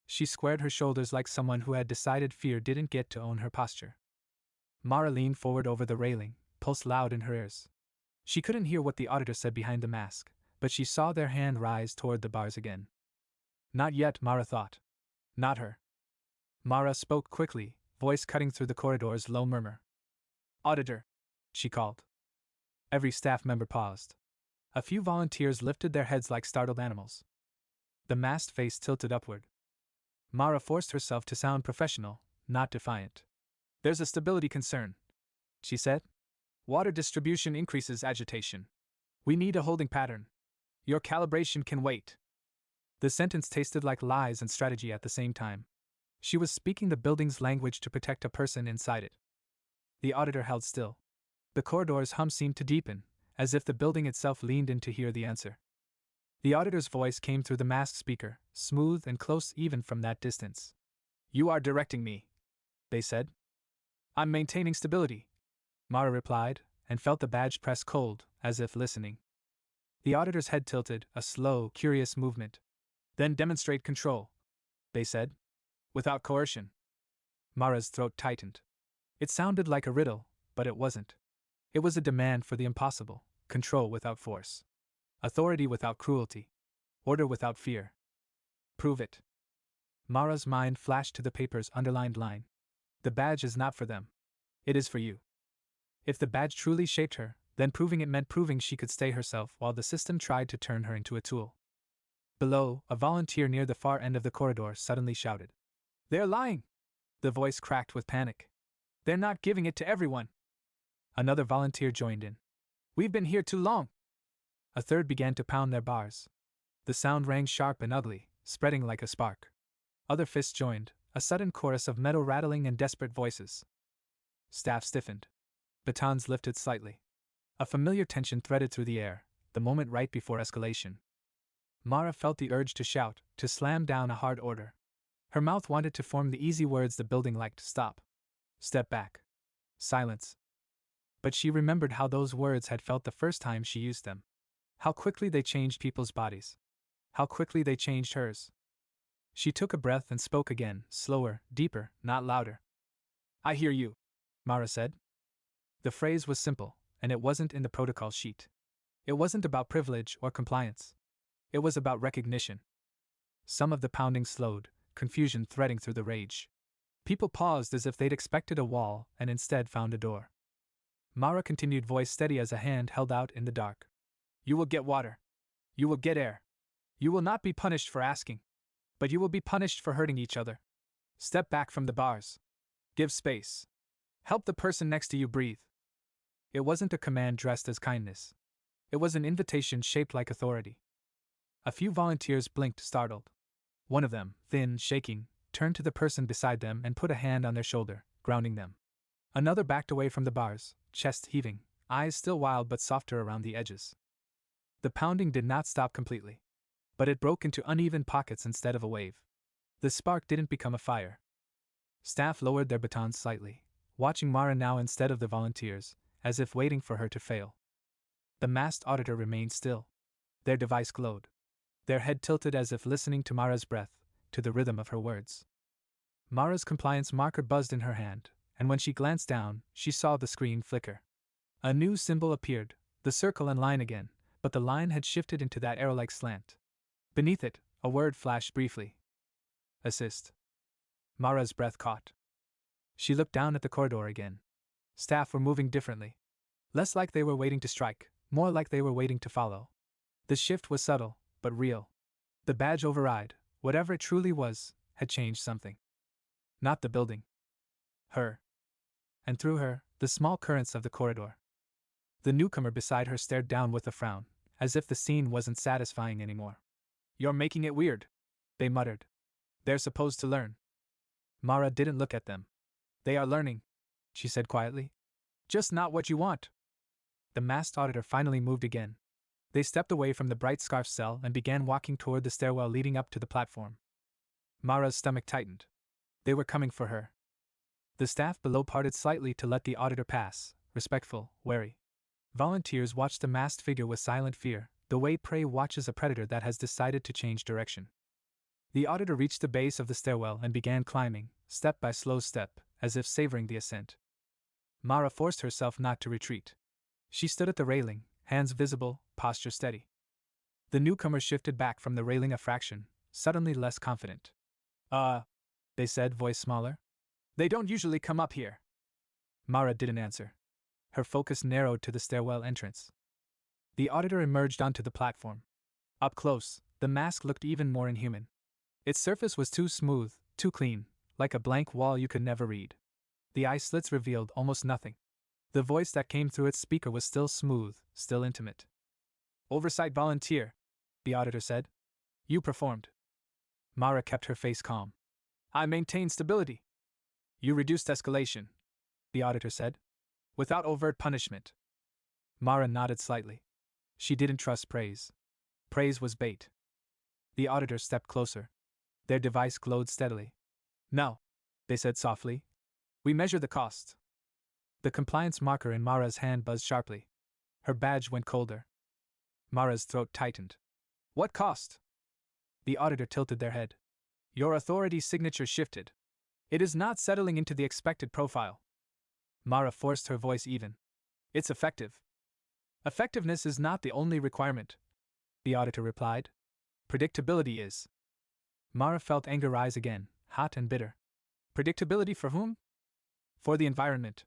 She squared her shoulders like someone who had decided fear didn't get to own her posture. Mara leaned forward over the railing, pulse loud in her ears. She couldn't hear what the auditor said behind the mask, but she saw their hand rise toward the bars again. Not yet, Mara thought. Not her. Mara spoke quickly, voice cutting through the corridor's low murmur. "Auditor," she called. Every staff member paused. A few volunteers lifted their heads like startled animals. The masked face tilted upward. Mara forced herself to sound professional, not defiant. "There's a stability concern," she said. "Water distribution increases agitation. We need a holding pattern. Your calibration can wait." The sentence tasted like lies and strategy at the same time. She was speaking the building's language to protect a person inside it. The auditor held still. The corridor's hum seemed to deepen, as if the building itself leaned in to hear the answer. The auditor's voice came through the masked speaker, smooth and close even from that distance. "You are directing me," they said. "I'm maintaining stability," Mara replied, and felt the badge press cold, as if listening. The auditor's head tilted, a slow, curious movement. "Then demonstrate control," they said. "Without coercion." Mara's throat tightened. It sounded like a riddle, but it wasn't. It was a demand for the impossible: control without force. Authority without cruelty. Order without fear. "Prove it." Mara's mind flashed to the paper's underlined line. "The badge is not for them. It is for you." If the badge truly shaped her, then proving it meant proving she could stay herself while the system tried to turn her into a tool. Below, a volunteer near the far end of the corridor suddenly shouted, "They're lying!" The voice cracked with panic. "They're not giving it to everyone." Another volunteer joined in. We've been here too long. A third began to pound their bars. The sound rang sharp and ugly, spreading like a spark. Other fists joined, a sudden chorus of metal rattling and desperate voices. Staff stiffened. Batons lifted slightly. A familiar tension threaded through the air, the moment right before escalation. Mara felt the urge to shout, to slam down a hard order. Her mouth wanted to form the easy words the building liked: stop. Step back. Silence. But she remembered how those words had felt the first time she used them. How quickly they changed people's bodies. How quickly they changed hers. She took a breath and spoke again, slower, deeper, not louder. I hear you, Mara said. The phrase was simple, and it wasn't in the protocol sheet. It wasn't about privilege or compliance. It was about recognition. Some of the pounding slowed, confusion threading through the rage. People paused as if they'd expected a wall and instead found a door. Mara continued, voice steady as a hand held out in the dark. You will get water. You will get air. You will not be punished for asking. But you will be punished for hurting each other. Step back from the bars. Give space. Help the person next to you breathe. It wasn't a command dressed as kindness. It was an invitation shaped like authority. A few volunteers blinked, startled. One of them, thin, shaking, turned to the person beside them and put a hand on their shoulder, grounding them. Another backed away from the bars, chest heaving, eyes still wild but softer around the edges. The pounding did not stop completely. But it broke into uneven pockets instead of a wave. The spark didn't become a fire. Staff lowered their batons slightly, watching Mara now instead of the volunteers, as if waiting for her to fail. The masked auditor remained still. Their device glowed. Their head tilted as if listening to Mara's breath, to the rhythm of her words. Mara's compliance marker buzzed in her hand, and when she glanced down, she saw the screen flicker. A new symbol appeared, the circle and line again, but the line had shifted into that arrow-like slant. Beneath it, a word flashed briefly. Assist. Mara's breath caught. She looked down at the corridor again. Staff were moving differently. Less like they were waiting to strike, more like they were waiting to follow. The shift was subtle, but real. The badge override, whatever it truly was, had changed something. Not the building. Her. And through her, the small currents of the corridor. The newcomer beside her stared down with a frown, as if the scene wasn't satisfying anymore. You're making it weird, they muttered. They're supposed to learn. Mara didn't look at them. They are learning, she said quietly. Just not what you want. The masked auditor finally moved again. They stepped away from the bright scarf cell and began walking toward the stairwell leading up to the platform. Mara's stomach tightened. They were coming for her. The staff below parted slightly to let the auditor pass, respectful, wary. Volunteers watched the masked figure with silent fear, the way prey watches a predator that has decided to change direction. The auditor reached the base of the stairwell and began climbing, step by slow step, as if savoring the ascent. Mara forced herself not to retreat. She stood at the railing, hands visible, posture steady. The newcomer shifted back from the railing a fraction, suddenly less confident. They said, voice smaller. They don't usually come up here. Mara didn't answer. Her focus narrowed to the stairwell entrance. The auditor emerged onto the platform. Up close, the mask looked even more inhuman. Its surface was too smooth, too clean, like a blank wall you could never read. The eye slits revealed almost nothing. The voice that came through its speaker was still smooth, still intimate. Oversight volunteer, the auditor said. You performed. Mara kept her face calm. I maintained stability. You reduced escalation, the auditor said. Without overt punishment. Mara nodded slightly. She didn't trust praise. Praise was bait. The auditor stepped closer. Their device glowed steadily. No, they said softly. We measure the cost. The compliance marker in Mara's hand buzzed sharply. Her badge went colder. Mara's throat tightened. What cost? The auditor tilted their head. Your authority signature shifted. It is not settling into the expected profile. Mara forced her voice even. It's effective. Effectiveness is not the only requirement, the auditor replied. Predictability is. Mara felt anger rise again, hot and bitter. Predictability for whom? For the environment,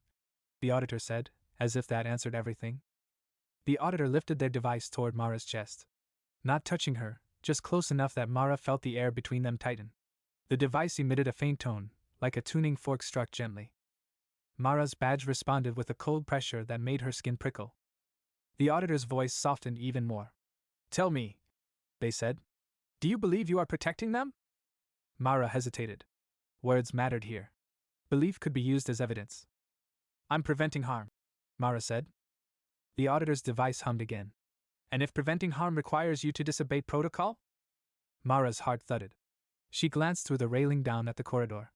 the auditor said, as if that answered everything. The auditor lifted their device toward Mara's chest. Not touching her, just close enough that Mara felt the air between them tighten. The device emitted a faint tone, like a tuning fork struck gently. Mara's badge responded with a cold pressure that made her skin prickle. The auditor's voice softened even more. Tell me, they said. Do you believe you are protecting them? Mara hesitated. Words mattered here. Belief could be used as evidence. I'm preventing harm, Mara said. The auditor's device hummed again. And if preventing harm requires you to disobey protocol? Mara's heart thudded. She glanced through the railing down at the corridor.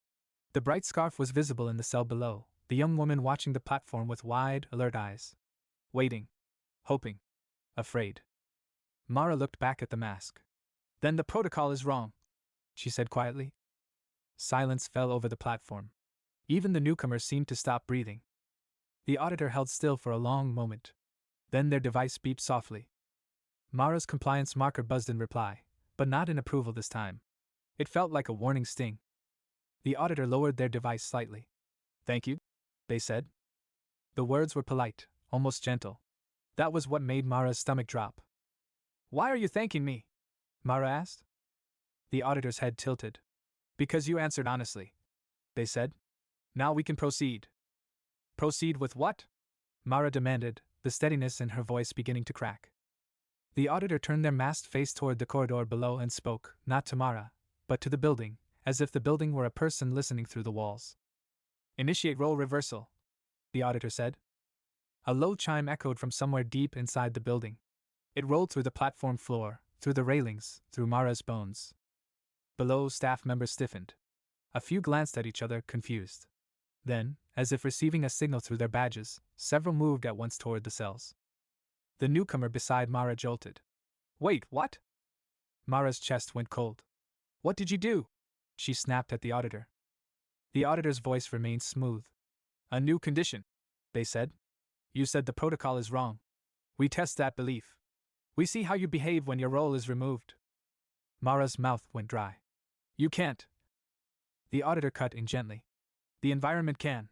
The bright scarf was visible in the cell below, the young woman watching the platform with wide, alert eyes. Waiting. Hoping. Afraid. Mara looked back at the mask. Then the protocol is wrong, she said quietly. Silence fell over the platform. Even the newcomers seemed to stop breathing. The auditor held still for a long moment. Then their device beeped softly. Mara's compliance marker buzzed in reply, but not in approval this time. It felt like a warning sting. The auditor lowered their device slightly. Thank you, they said. The words were polite, almost gentle. That was what made Mara's stomach drop. Why are you thanking me? Mara asked. The auditor's head tilted. Because you answered honestly, they said. Now we can proceed. Proceed with what? Mara demanded, the steadiness in her voice beginning to crack. The auditor turned their masked face toward the corridor below and spoke, not to Mara, but to the building, as if the building were a person listening through the walls. Initiate role reversal, the auditor said. A low chime echoed from somewhere deep inside the building. It rolled through the platform floor, through the railings, through Mara's bones. Below, staff members stiffened. A few glanced at each other, confused. Then, as if receiving a signal through their badges, several moved at once toward the cells. The newcomer beside Mara jolted. Wait, what? Mara's chest went cold. What did you do? She snapped at the auditor. The auditor's voice remained smooth. A new condition, they said. You said the protocol is wrong. We test that belief. We see how you behave when your role is removed. Mara's mouth went dry. You can't. The auditor cut in gently. The environment can.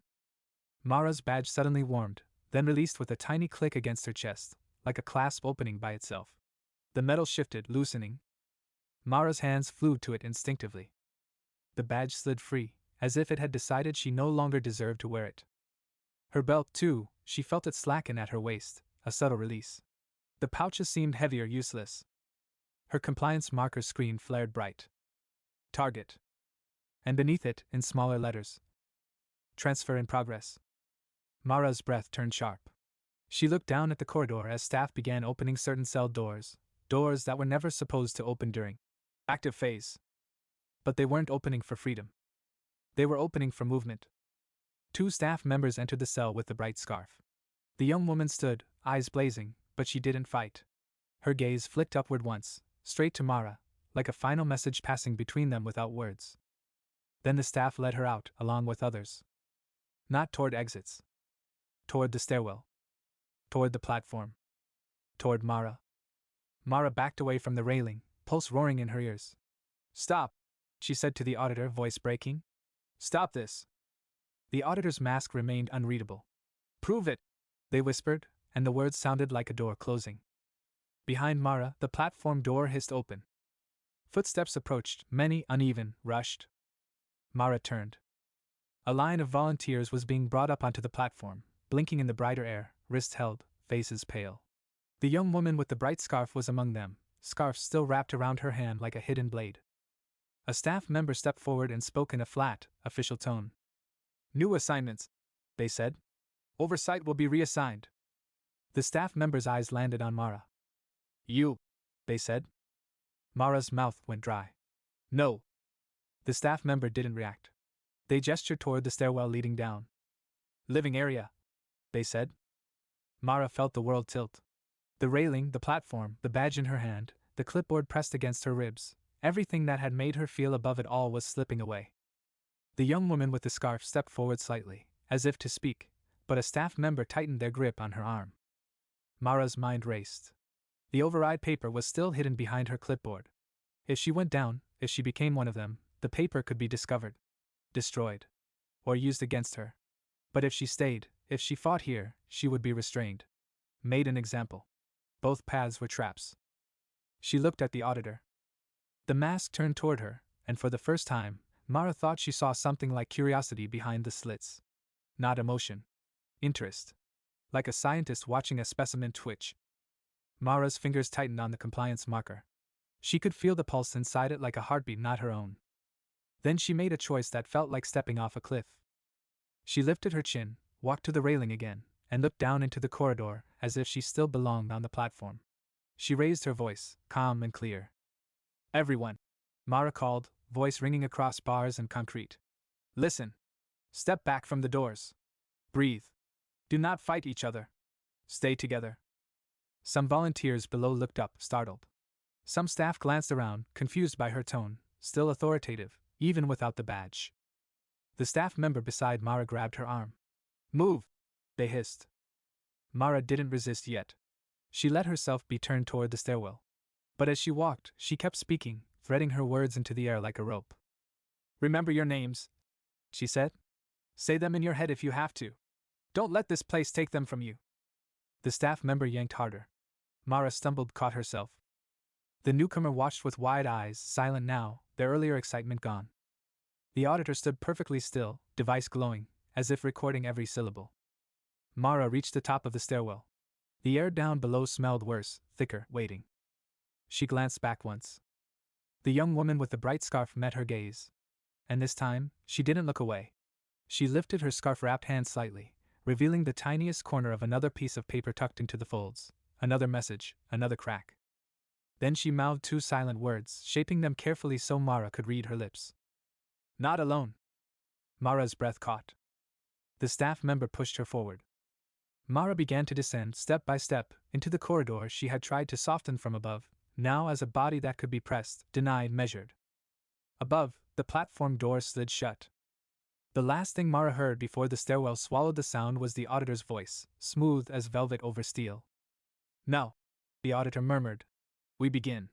Mara's badge suddenly warmed, then released with a tiny click against her chest, like a clasp opening by itself. The metal shifted, loosening. Mara's hands flew to it instinctively. The badge slid free, as if it had decided she no longer deserved to wear it. Her belt, too, she felt it slacken at her waist, a subtle release. The pouches seemed heavier, useless. Her compliance marker screen flared bright. Target. And beneath it, in smaller letters, Transfer in progress. Mara's breath turned sharp. She looked down at the corridor as staff began opening certain cell doors, doors that were never supposed to open during active phase. But they weren't opening for freedom. They were opening for movement. 2 staff members entered the cell with the bright scarf. The young woman stood, eyes blazing, but she didn't fight. Her gaze flicked upward once, straight to Mara, like a final message passing between them without words. Then the staff led her out, along with others. Not toward exits. Toward the stairwell. Toward the platform. Toward Mara. Mara backed away from the railing, pulse roaring in her ears. Stop, she said to the auditor, voice breaking. Stop this. The auditor's mask remained unreadable. Prove it, they whispered, and the words sounded like a door closing. Behind Mara, the platform door hissed open. Footsteps approached, many, uneven, rushed. Mara turned. A line of volunteers was being brought up onto the platform, blinking in the brighter air, wrists held, faces pale. The young woman with the bright scarf was among them, scarf still wrapped around her hand like a hidden blade. A staff member stepped forward and spoke in a flat, official tone. New assignments, they said. Oversight will be reassigned. The staff member's eyes landed on Mara. You, they said. Mara's mouth went dry. No. The staff member didn't react. They gestured toward the stairwell leading down. Living area, they said. Mara felt the world tilt. The railing, the platform, the badge in her hand, the clipboard pressed against her ribs, everything that had made her feel above it all was slipping away. The young woman with the scarf stepped forward slightly, as if to speak, but a staff member tightened their grip on her arm. Mara's mind raced. The override paper was still hidden behind her clipboard. If she went down, if she became one of them, the paper could be discovered, destroyed, or used against her. But if she stayed, if she fought here, she would be restrained. Made an example. Both paths were traps. She looked at the auditor. The mask turned toward her, and for the first time, Mara thought she saw something like curiosity behind the slits. Not emotion. Interest. Like a scientist watching a specimen twitch. Mara's fingers tightened on the compliance marker. She could feel the pulse inside it like a heartbeat not her own. Then she made a choice that felt like stepping off a cliff. She lifted her chin, walked to the railing again, and looked down into the corridor as if she still belonged on the platform. She raised her voice, calm and clear. "Everyone," Mara called, voice ringing across bars and concrete. "Listen. Step back from the doors. Breathe. Do not fight each other. Stay together." Some volunteers below looked up, startled. Some staff glanced around, confused by her tone, still authoritative, even without the badge. The staff member beside Mara grabbed her arm. "Move!" they hissed. Mara didn't resist yet. She let herself be turned toward the stairwell. But as she walked, she kept speaking, threading her words into the air like a rope. "Remember your names," she said. "Say them in your head if you have to. Don't let this place take them from you." The staff member yanked harder. Mara stumbled, caught herself. The newcomer watched with wide eyes, silent now, their earlier excitement gone. The auditor stood perfectly still, device glowing, as if recording every syllable. Mara reached the top of the stairwell. The air down below smelled worse, thicker, waiting. She glanced back once. The young woman with the bright scarf met her gaze. And this time, she didn't look away. She lifted her scarf-wrapped hand slightly, revealing the tiniest corner of another piece of paper tucked into the folds. Another message, another crack. Then she mouthed two silent words, shaping them carefully so Mara could read her lips. "Not alone." Mara's breath caught. The staff member pushed her forward. Mara began to descend, step by step, into the corridor she had tried to soften from above, now as a body that could be pressed, denied, measured. Above, the platform door slid shut. The last thing Mara heard before the stairwell swallowed the sound was the auditor's voice, smooth as velvet over steel. "Now," the auditor murmured, "we begin.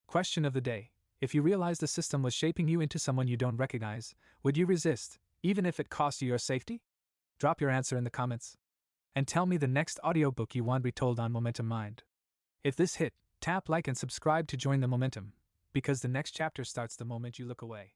Question of the day: if you realized the system was shaping you into someone you don't recognize, would you resist, even if it cost you your safety? Drop your answer in the comments. And tell me the next audiobook you want retold on Momentum Mind. If this hit, tap like and subscribe to join the momentum, because the next chapter starts the moment you look away.